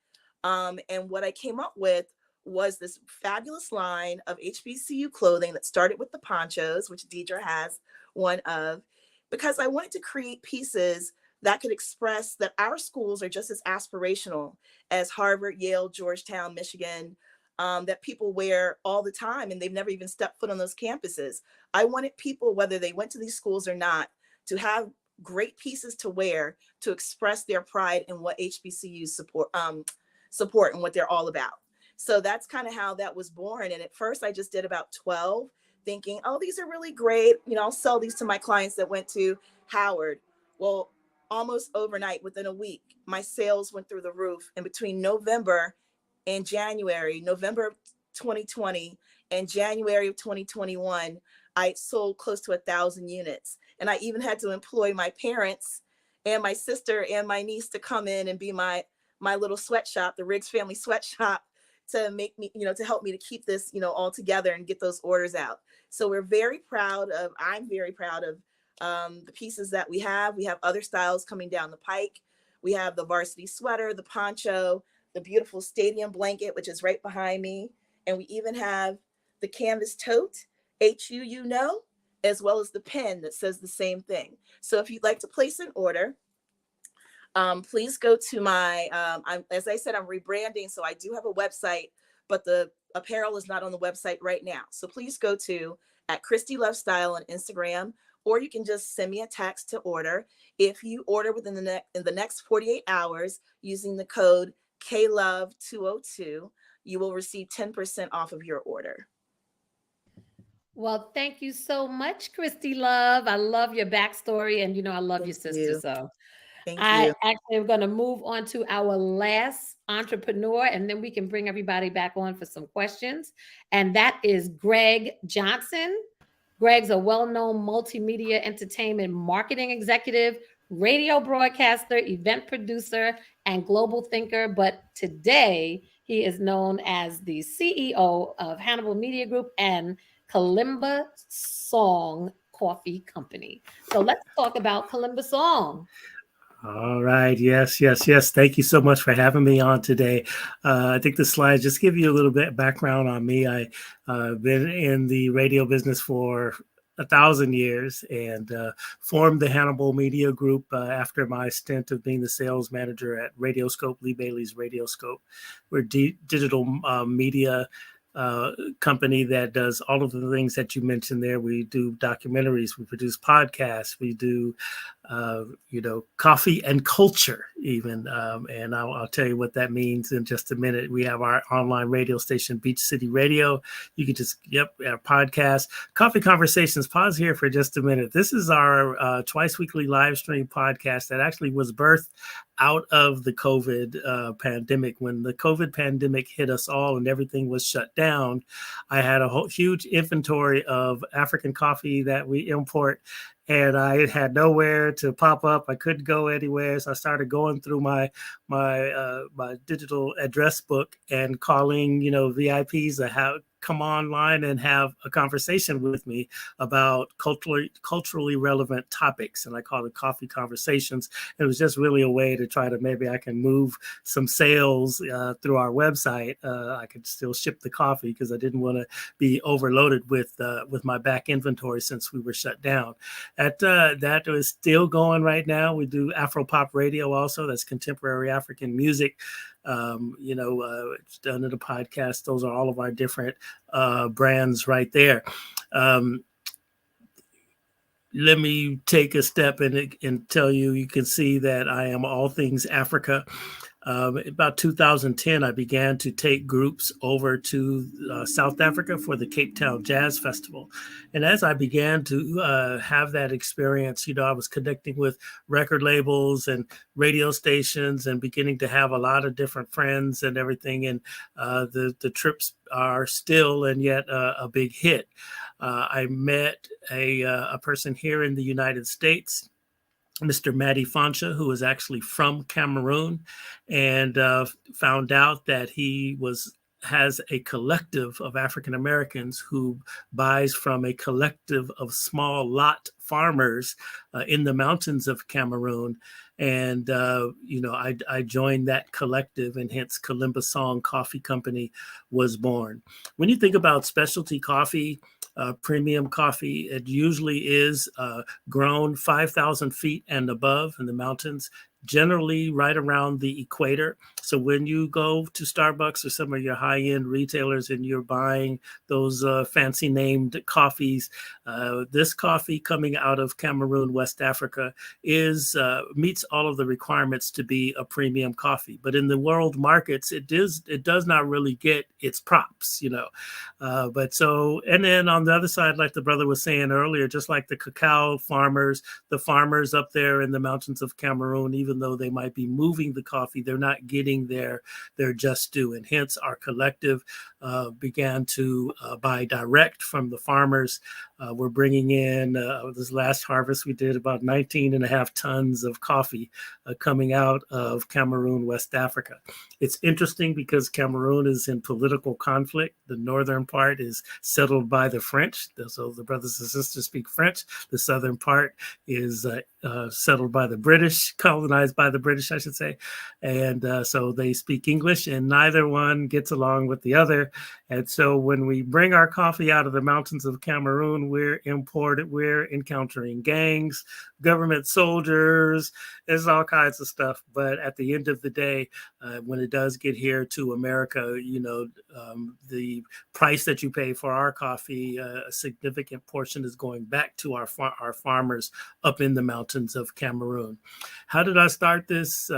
And what I came up with was this fabulous line of HBCU clothing that started with the ponchos, which Dedra has one of, because I wanted to create pieces that could express that our schools are just as aspirational as Harvard, Yale, Georgetown, Michigan, that people wear all the time, and they've never even stepped foot on those campuses. I wanted people, whether they went to these schools or not, to have great pieces to wear to express their pride in what HBCUs support and what they're all about. So that's kind of how that was born. And at first I just did about 12, thinking, oh, these are really great. I'll sell these to my clients that went to Howard. Well, almost overnight, within a week, my sales went through the roof. And between November and January, November of 2020 and January of 2021, I sold close to 1,000 units. And I even had to employ my parents and my sister and my niece to come in and be my little sweatshop, the Riggs family sweatshop, to make me, to help me to keep this, all together and get those orders out. So I'm very proud of the pieces that we have. We have other styles coming down the pike. We have the varsity sweater, the poncho, the beautiful stadium blanket, which is right behind me. And we even have the canvas tote, HU, as well as the pen that says the same thing. So if you'd like to place an order, please go to my, as I said, I'm rebranding. So I do have a website, but the apparel is not on the website right now. So please go to @Kristi Love Style on Instagram, or you can just send me a text to order. If you order within the next 48 hours using the code KLOVE202, you will receive 10% off of your order. Well, thank you so much, Kristi Love. I love your backstory, and I love your Thank sister. you. So Thank I you. actually am going to move on to our last entrepreneur, and then we can bring everybody back on for some questions. And that is Greg Johnson. Greg's a well-known multimedia entertainment marketing executive, radio broadcaster, event producer, and global thinker. But today, he is known as the CEO of Hannibal Media Group and Kalimba Song Coffee Company. So let's talk about Kalimba Song. All right. Yes, yes, yes. Thank you so much for having me on today. I think the slides just give you a little bit of background on me. I've been in the radio business for 1,000 years and formed the Hannibal Media Group after my stint of being the sales manager at Radioscope, Lee Bailey's Radioscope. We're digital media company that does all of the things that you mentioned there. We do documentaries, we produce podcasts, we do coffee and culture even. And I'll tell you what that means in just a minute. We have our online radio station, Beach City Radio. You can just, our podcast, Coffee Conversations. Pause here for just a minute. This is our twice weekly live stream podcast that actually was birthed out of the COVID pandemic. When the COVID pandemic hit us all and everything was shut down, I had a huge inventory of African coffee that we import, and I had nowhere to pop up. I couldn't go anywhere, so I started going through my digital address book and calling VIPs that have come online and have a conversation with me about culturally relevant topics. And I call it Coffee Conversations. It was just really a way to try to maybe I can move some sales through our website. I could still ship the coffee because I didn't want to be overloaded with my back inventory since we were shut down. That is still going right now. We do Afro pop radio also. That's contemporary African music. Done in a podcast. Those are all of our different brands right there. Let me take a step and tell you, you can see that I am all things Africa. About 2010, I began to take groups over to South Africa for the Cape Town Jazz Festival. And as I began to have that experience, I was connecting with record labels and radio stations and beginning to have a lot of different friends and everything. And the trips are still and yet a big hit. I met a person here in the United States, Mr. Madi Fansha, who is actually from Cameroon, and found out that he has a collective of African Americans who buys from a collective of small lot farmers in the mountains of Cameroon. And, I joined that collective, and hence Kalimba Song Coffee Company was born. When you think about specialty coffee, premium coffee, it usually is grown 5,000 feet and above in the mountains, generally right around the equator. So when you go to Starbucks or some of your high-end retailers and you're buying those fancy named coffees, this coffee coming out of Cameroon, West Africa, meets all of the requirements to be a premium coffee. But in the world markets, it does not really get its props, and then on the other side, like the brother was saying earlier, just like the cacao farmers, the farmers up there in the mountains of Cameroon, even though they might be moving the coffee, they're not getting their just due. And hence our collective began to buy direct from the farmers. We're bringing in this last harvest, we did about 19.5 tons of coffee coming out of Cameroon, West Africa. It's interesting because Cameroon is in political conflict. The northern part is settled by the French. So the brothers and sisters speak French. The southern part is settled by the British, colonized by the British, I should say. And so they speak English, and neither one gets along with the other. And so when we bring our coffee out of the mountains of Cameroon, we're encountering gangs, government soldiers. There's all kinds of stuff. But at the end of the day, when it does get here to America, the price that you pay for our coffee, a significant portion is going back to our farmers up in the mountains of Cameroon. How did I start this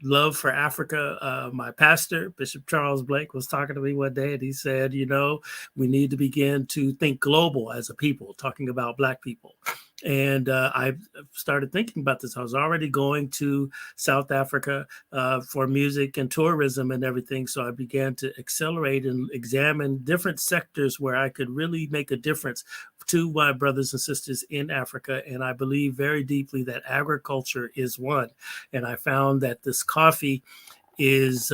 love for Africa? My pastor, Bishop Charles Blake, was talking to me one day, and he said, we need to begin to think global as a people, talking about Black people. And I started thinking about this. I was already going to South Africa for music and tourism and everything. So I began to accelerate and examine different sectors where I could really make a difference to my brothers and sisters in Africa. And I believe very deeply that agriculture is one. And I found that this coffee is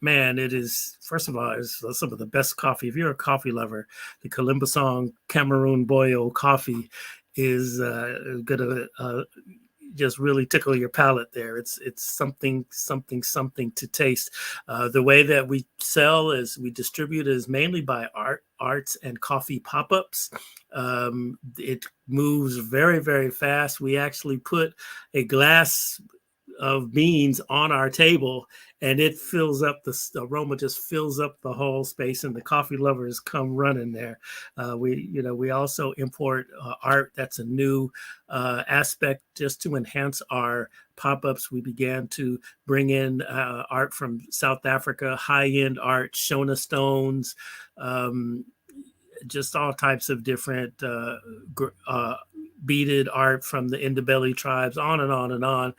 it is, first of all, it's some of the best coffee. If you're a coffee lover, the Kalimba Song Cameroon Boyo coffee is gonna just really tickle your palate there. It's something to taste. The way that we sell is we distribute is mainly by arts and coffee pop-ups. It moves very, very fast. We actually put a glass of beans on our table, and it fills up, the aroma just fills up the whole space, and the coffee lovers come running there. We also import art. That's a new aspect just to enhance our pop-ups. We began to bring in art from South Africa, high-end art, Shona stones, just all types of different beaded art from the Ndebele tribes, on and on and on,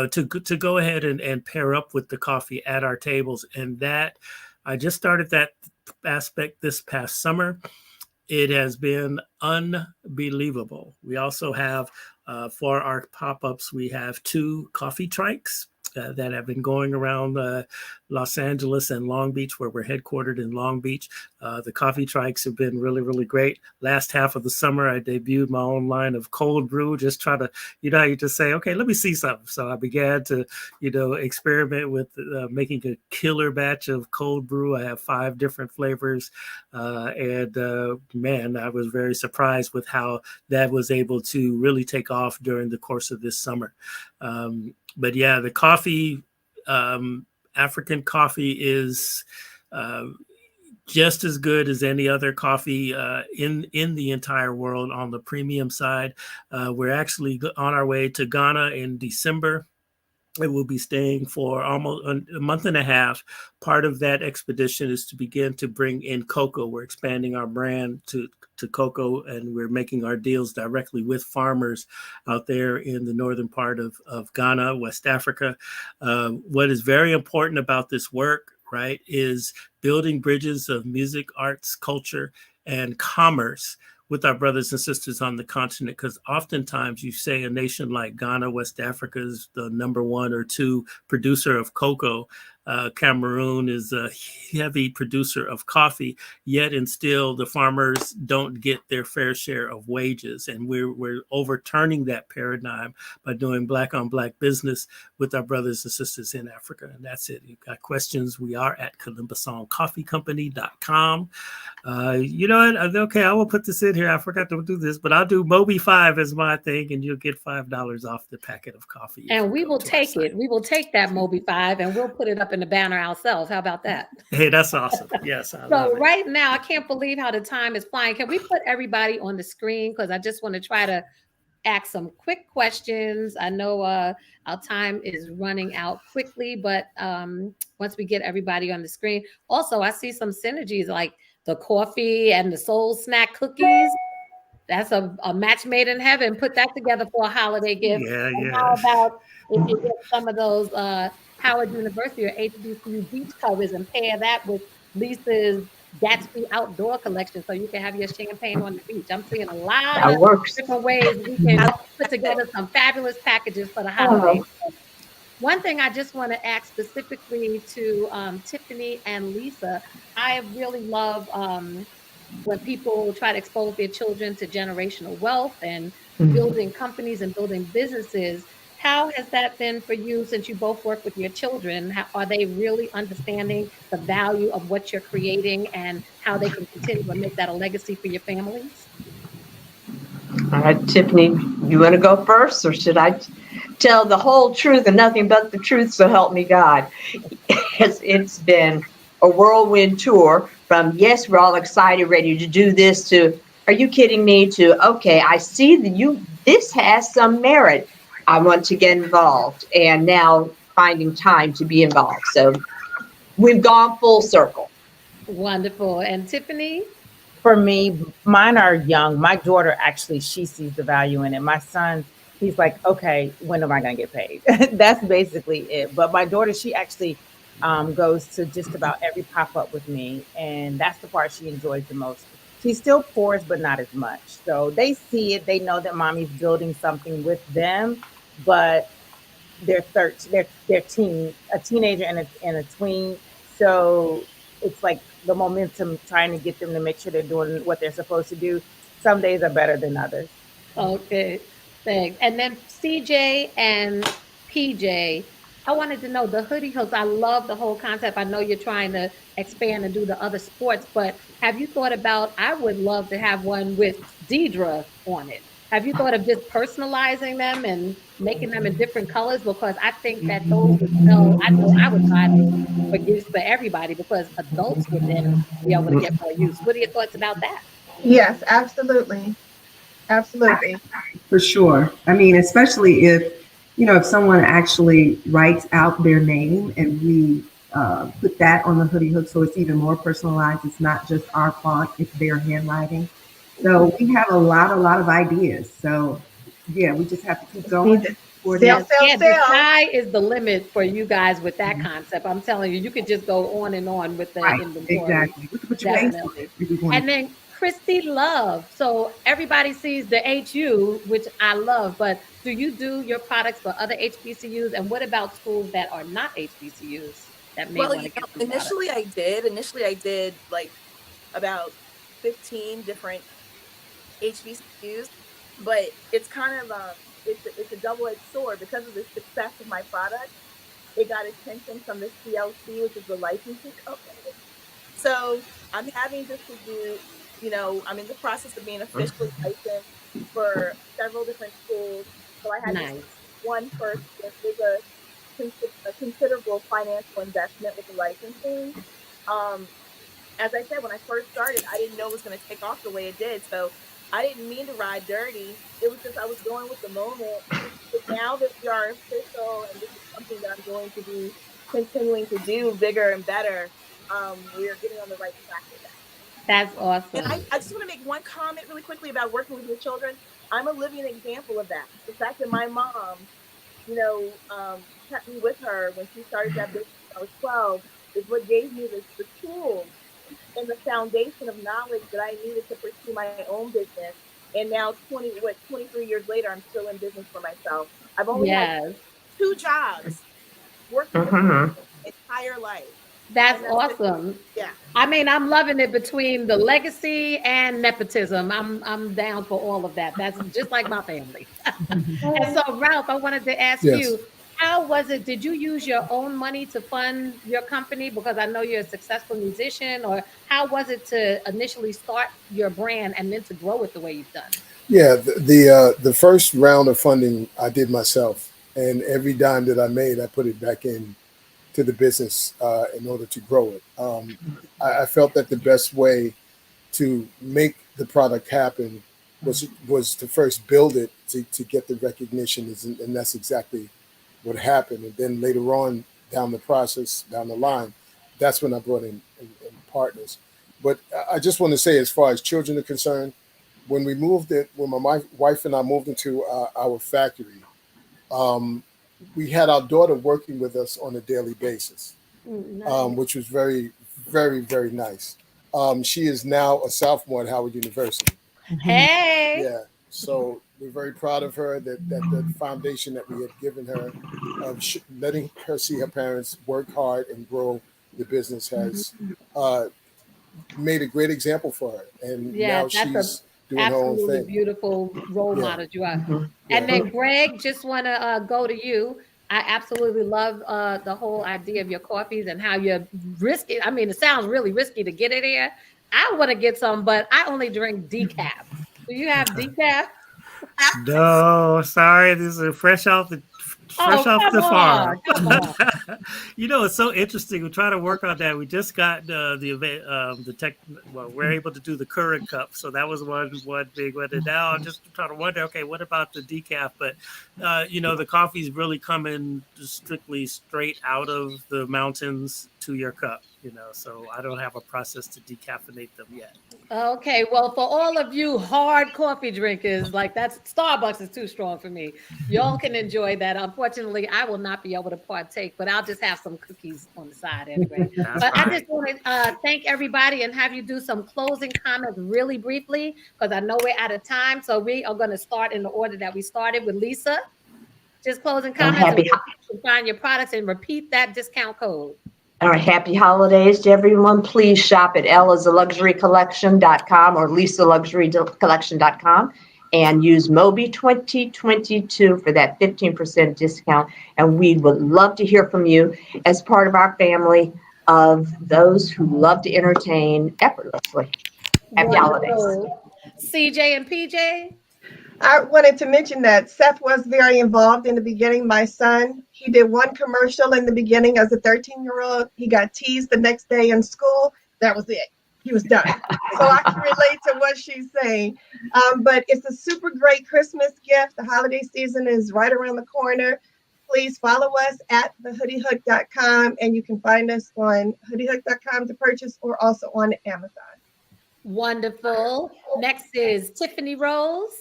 to go ahead and pair up with the coffee at our tables. And that, I just started that aspect this past summer. It has been unbelievable. We also have, for our pop-ups, we have 2 coffee trikes that have been going around Los Angeles and Long Beach, where we're headquartered in Long Beach. The coffee trikes have been really, really great. Last half of the summer, I debuted my own line of cold brew, just try to, how you just say, okay, let me see something. So I began to, experiment with making a killer batch of cold brew. I have 5 different flavors. And I was very surprised with how that was able to really take off during the course of this summer. But yeah, the coffee, African coffee is just as good as any other coffee in the entire world on the premium side. We're actually on our way to Ghana in December. It will be staying for almost a month and a half. Part of that expedition is to begin to bring in cocoa. We're expanding our brand to cocoa, and we're making our deals directly with farmers out there in the northern part of Ghana, West Africa. What is very important about this work, right, is building bridges of music, arts, culture, and commerce with our brothers and sisters on the continent, because oftentimes you say a nation like Ghana, West Africa, is the number 1 or 2 producer of cocoa. Cameroon is a heavy producer of coffee, yet and still the farmers don't get their fair share of wages. And we're overturning that paradigm by doing Black on Black business with our brothers and sisters in Africa. And that's it. You've got questions, we are at KalimbaSongCoffeeCompany.com. You know what? Okay, I will put this in here. I forgot to do this, but I'll do MOBE 5 as my thing, and you'll get $5 off the packet of coffee. And we will take it. We will take that MOBE 5 and we'll put it up in the banner ourselves. How about that? Hey, that's awesome. Yes. So right now, I can't believe how the time is flying. Can we put everybody on the screen? Because I just want to try to ask some quick questions. I know our time is running out quickly, but once we get everybody on the screen, also I see some synergies like the coffee and the soul snack cookies. That's a match made in heaven. Put that together for a holiday gift. Yeah, and yeah. How about if you get some of those Howard University or HBCU beach covers and pair that with Lisa's Gatsby outdoor collection, so you can have your champagne on the beach. I'm seeing a lot of different ways we can put together some fabulous packages for the holidays. One thing I just want to ask specifically to Tiffany and Lisa, I really love when people try to expose their children to generational wealth and building companies and building businesses. How has that been for you since you both work with your children? Are they really understanding the value of what you're creating and how they can continue to make that a legacy for your families? All right, Tiffany, you want to go first, or should I tell the whole truth and nothing but the truth, so help me God? It's been a whirlwind tour from, yes, we're all excited, ready to do this, to, are you kidding me, to, okay, I see that this has some merit. I want to get involved, and now finding time to be involved. So we've gone full circle. Wonderful. And Tiffany? For me, mine are young. My daughter actually, she sees the value in it. My son, he's like, okay, when am I going to get paid? That's basically it. But my daughter, she actually goes to just about every pop up with me, and that's the part she enjoys the most. She still pours, but not as much. So they see it. They know that mommy's building something with them, but they're 13, they're a teenager and a tween. So it's like the momentum trying to get them to make sure they're doing what they're supposed to do. Some days are better than others. Okay, thanks. And then CJ and PJ, I wanted to know the hoodie hooks. I love the whole concept. I know you're trying to expand and do the other sports, but have you thought about, I would love to have one with Dedra on it. Have you thought of just personalizing them and making them in different colors? Because I think that those would sell. I know I would buy those for use for everybody because adults would then be able to get more use. What are your thoughts about that? Yes, absolutely. Absolutely. For sure. I mean, especially if someone actually writes out their name and we put that on the hoodie hook, so it's even more personalized. It's not just our font, it's their handwriting. So we have a lot of ideas. So yeah, we just have to keep going. Yes, yeah, the sky is the limit for you guys with that concept. I'm telling you, you could just go on and on with the inventory. Exactly. Definitely. And then Kristi Love. So everybody sees the HU, which I love, but do you do your products for other HBCUs? And what about schools that are not HBCUs that may want to get some initially I did like about 15 different HBCUs, but it's kind of it's a double-edged sword because of the success of my product. It got attention from the CLC, which is the licensing company. So I'm having just to do, I'm in the process of being officially licensed for several different schools. So I had to one first. There's a considerable financial investment with the licensing. As I said, when I first started, I didn't know it was going to take off the way it did. So I didn't mean to ride dirty. It was just I was going with the moment. But now that we are official and this is something that I'm going to be continuing to do bigger and better, we are getting on the right track with that. That's awesome. And I just want to make one comment really quickly about working with your children. I'm a living example of that. The fact that my mom, kept me with her when she started that business when I was 12 is what gave me the tools and the foundation of knowledge that I needed to pursue my own business. And now 23 years later, I'm still in business for myself. I've only had 2 jobs working with my entire life. That's awesome. Yeah. I mean, I'm loving it between the legacy and nepotism. I'm down for all of that. That's just like my family. And so, Ralph, I wanted to ask you, how was it? Did you use your own money to fund your company? Because I know you're a successful musician. Or how was it to initially start your brand and then to grow it the way you've done? Yeah, the first round of funding I did myself, and every dime that I made, I put it back in to the business in order to grow it. I felt that the best way to make the product happen was to first build it to get the recognition, and that's exactly what happened. And then later on down the process, down the line, that's when I brought in partners. But I just want to say, as far as children are concerned, when my wife and I moved into our factory, we had our daughter working with us on a daily basis, which was very, very, very nice. She is now a sophomore at Howard University. Hey. Yeah. So we're very proud of her, that the foundation that we had given her of letting her see her parents work hard and grow the business has made a great example for her. And now she's doing her own thing. Absolutely beautiful role model you are. And then Greg, just want to go to you. I absolutely love the whole idea of your coffees and how you're risky. I mean, it sounds really risky to get it here. I want to get some, but I only drink decaf. Do you have decaf? No, sorry. This is fresh off the farm. Come on. You know, it's so interesting. We're trying to work on that. We just got the event, the tech. Well, we're able to do the current cup, so that was one big one. And now I'm just trying to wonder, okay, what about the decaf? But you know, the coffee's really coming strictly straight out of the mountains to your cup. You know, so I don't have a process to decaffeinate them yet. Okay, well, for all of you hard coffee drinkers, like that's Starbucks is too strong for me. Y'all can enjoy that. Unfortunately, I will not be able to partake, but I'll just have some cookies on the side anyway. But I just want to thank everybody and have you do some closing comments really briefly because I know we're out of time. So we are going to start in the order that we started with Lisa. Just closing comments and find your products and repeat that discount code. All right, happy holidays to everyone. Please shop at L.is.a Luxury Collection.com or Lisa Luxury Collection.com and use MOBE 2022 for that 15% discount. And we would love to hear from you as part of our family of those who love to entertain effortlessly. Happy holidays. CJ and PJ? I wanted to mention that Seth was very involved in the beginning. My son, he did one commercial in the beginning as a 13-year-old. He got teased the next day in school. That was it. He was done. So I can relate to what she's saying. But it's a super great Christmas gift. The holiday season is right around the corner. Please follow us at thehoodiehook.com, and you can find us on hoodiehook.com to purchase or also on Amazon. Wonderful. Next is Tiffany Rose.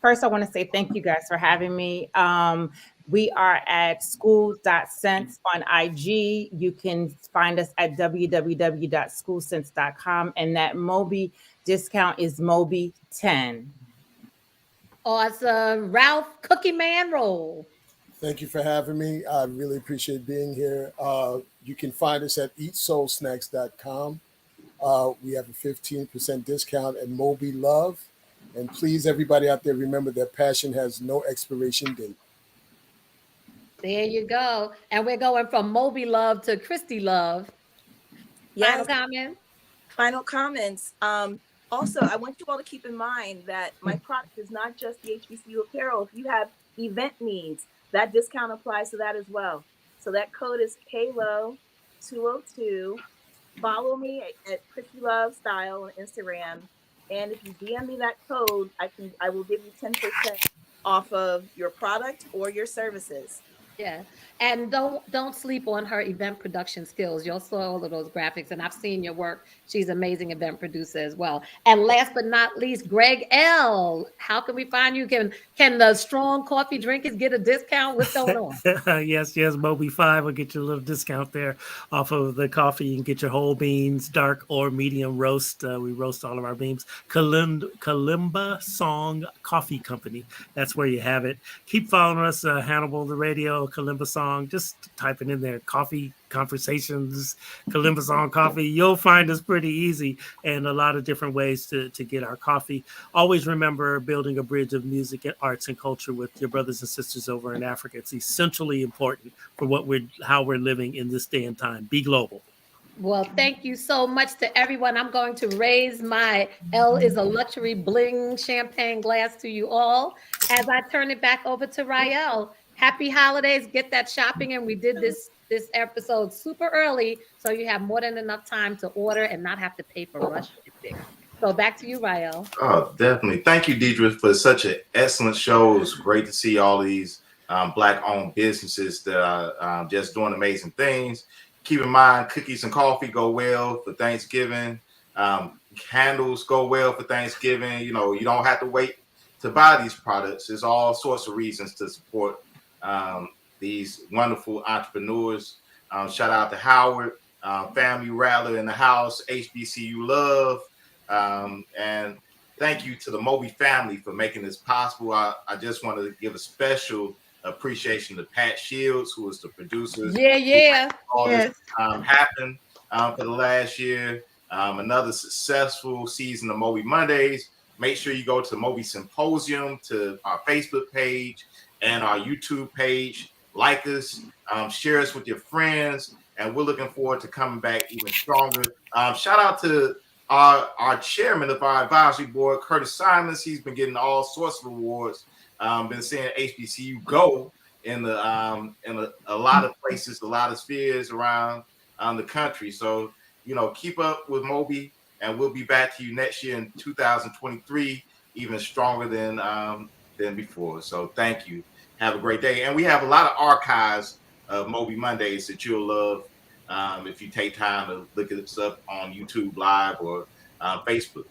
First, I want to say thank you guys for having me. We are at school.sense on IG. You can find us at www.schoolsense.com. And that MOBE discount is MOBE 10. Awesome. Ralph Cookie Man Roll. Thank you for having me. I really appreciate being here. You can find us at eatsoulsnacks.com. We have a 15% discount at MOBE Love. And please, everybody out there, remember that passion has no expiration date. There you go. And we're going from MOBE Love to Kristi Love. Final comments? Final comments. Also, I want you all to keep in mind that my product is not just the HBCU apparel. If you have event needs, that discount applies to that as well. So that code is KLO202. Follow me at Kristi Love Style on Instagram. And if you DM me that code, I will give you 10% off of your product or your services. Yeah. And don't sleep on her event production skills. You'll saw all of those graphics, and I've seen your work. She's an amazing event producer as well. And last but not least, Greg L. How can we find you? Can the strong coffee drinkers get a discount? What's going on? Yes, MOBE 5 will get you a little discount there off of the coffee. You can get your whole beans, dark or medium roast. We roast all of our beans. Kalimba Song Coffee Company. That's where you have it. Keep following us, Hannibal, the radio, Kalimba Song. Just type it in there. Coffee conversations, Kalimba Song Coffee. You'll find us pretty easy, and a lot of different ways to get our coffee. Always remember building a bridge of music and arts and culture with your brothers and sisters over in Africa. It's essentially important for how we're living in this day and time. Be global. Well, thank you so much to everyone. I'm going to raise my L.is.a Luxury Bling champagne glass to you all as I turn it back over to Rael. Happy holidays. Get that shopping. And we did this episode super early, so you have more than enough time to order and not have to pay for rush shipping. So back to you, Rael. Oh, definitely. Thank you, Dedra, for such an excellent show. It was great to see all these Black-owned businesses that are just doing amazing things. Keep in mind, cookies and coffee go well for Thanksgiving. Candles go well for Thanksgiving. You know, you don't have to wait to buy these products. There's all sorts of reasons to support these wonderful entrepreneurs. Shout out to Howard, family rally in the house, HBCU love. And thank you to the MOBE family for making this possible. I just want to give a special appreciation to Pat Shields, who was the producer. Yeah. All this happened for the last year. Another successful season of MOBE Mondays. Make sure you go to MOBE Symposium, to our Facebook page and our YouTube page. Like us, share us with your friends, and we're looking forward to coming back even stronger. Shout out to our chairman of our advisory board, Curtis Simons. He's been getting all sorts of awards. Been seeing HBCU go in a lot of places, a lot of spheres around the country. So keep up with MOBE, and we'll be back to you next year in 2023, even stronger than before. So thank you. Have a great day. And we have a lot of archives of MOBE Mondays that you'll love if you take time to look us up on YouTube Live or Facebook.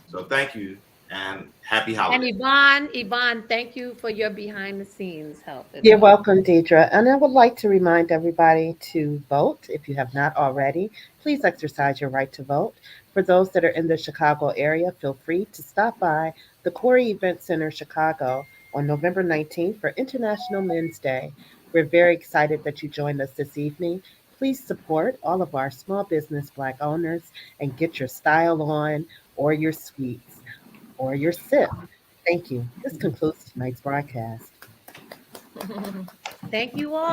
So thank you and happy holidays. And Yvonne, thank you for your behind the scenes help. You're welcome, Dedra. And I would like to remind everybody to vote if you have not already. Please exercise your right to vote. For those that are in the Chicago area, feel free to stop by the Corey Event Center, Chicago, on November 19th for International Men's Day. We're very excited that you joined us this evening. Please support all of our small business Black owners and get your style on, or your sweets, or your sip. Thank you. This concludes tonight's broadcast. Thank you all.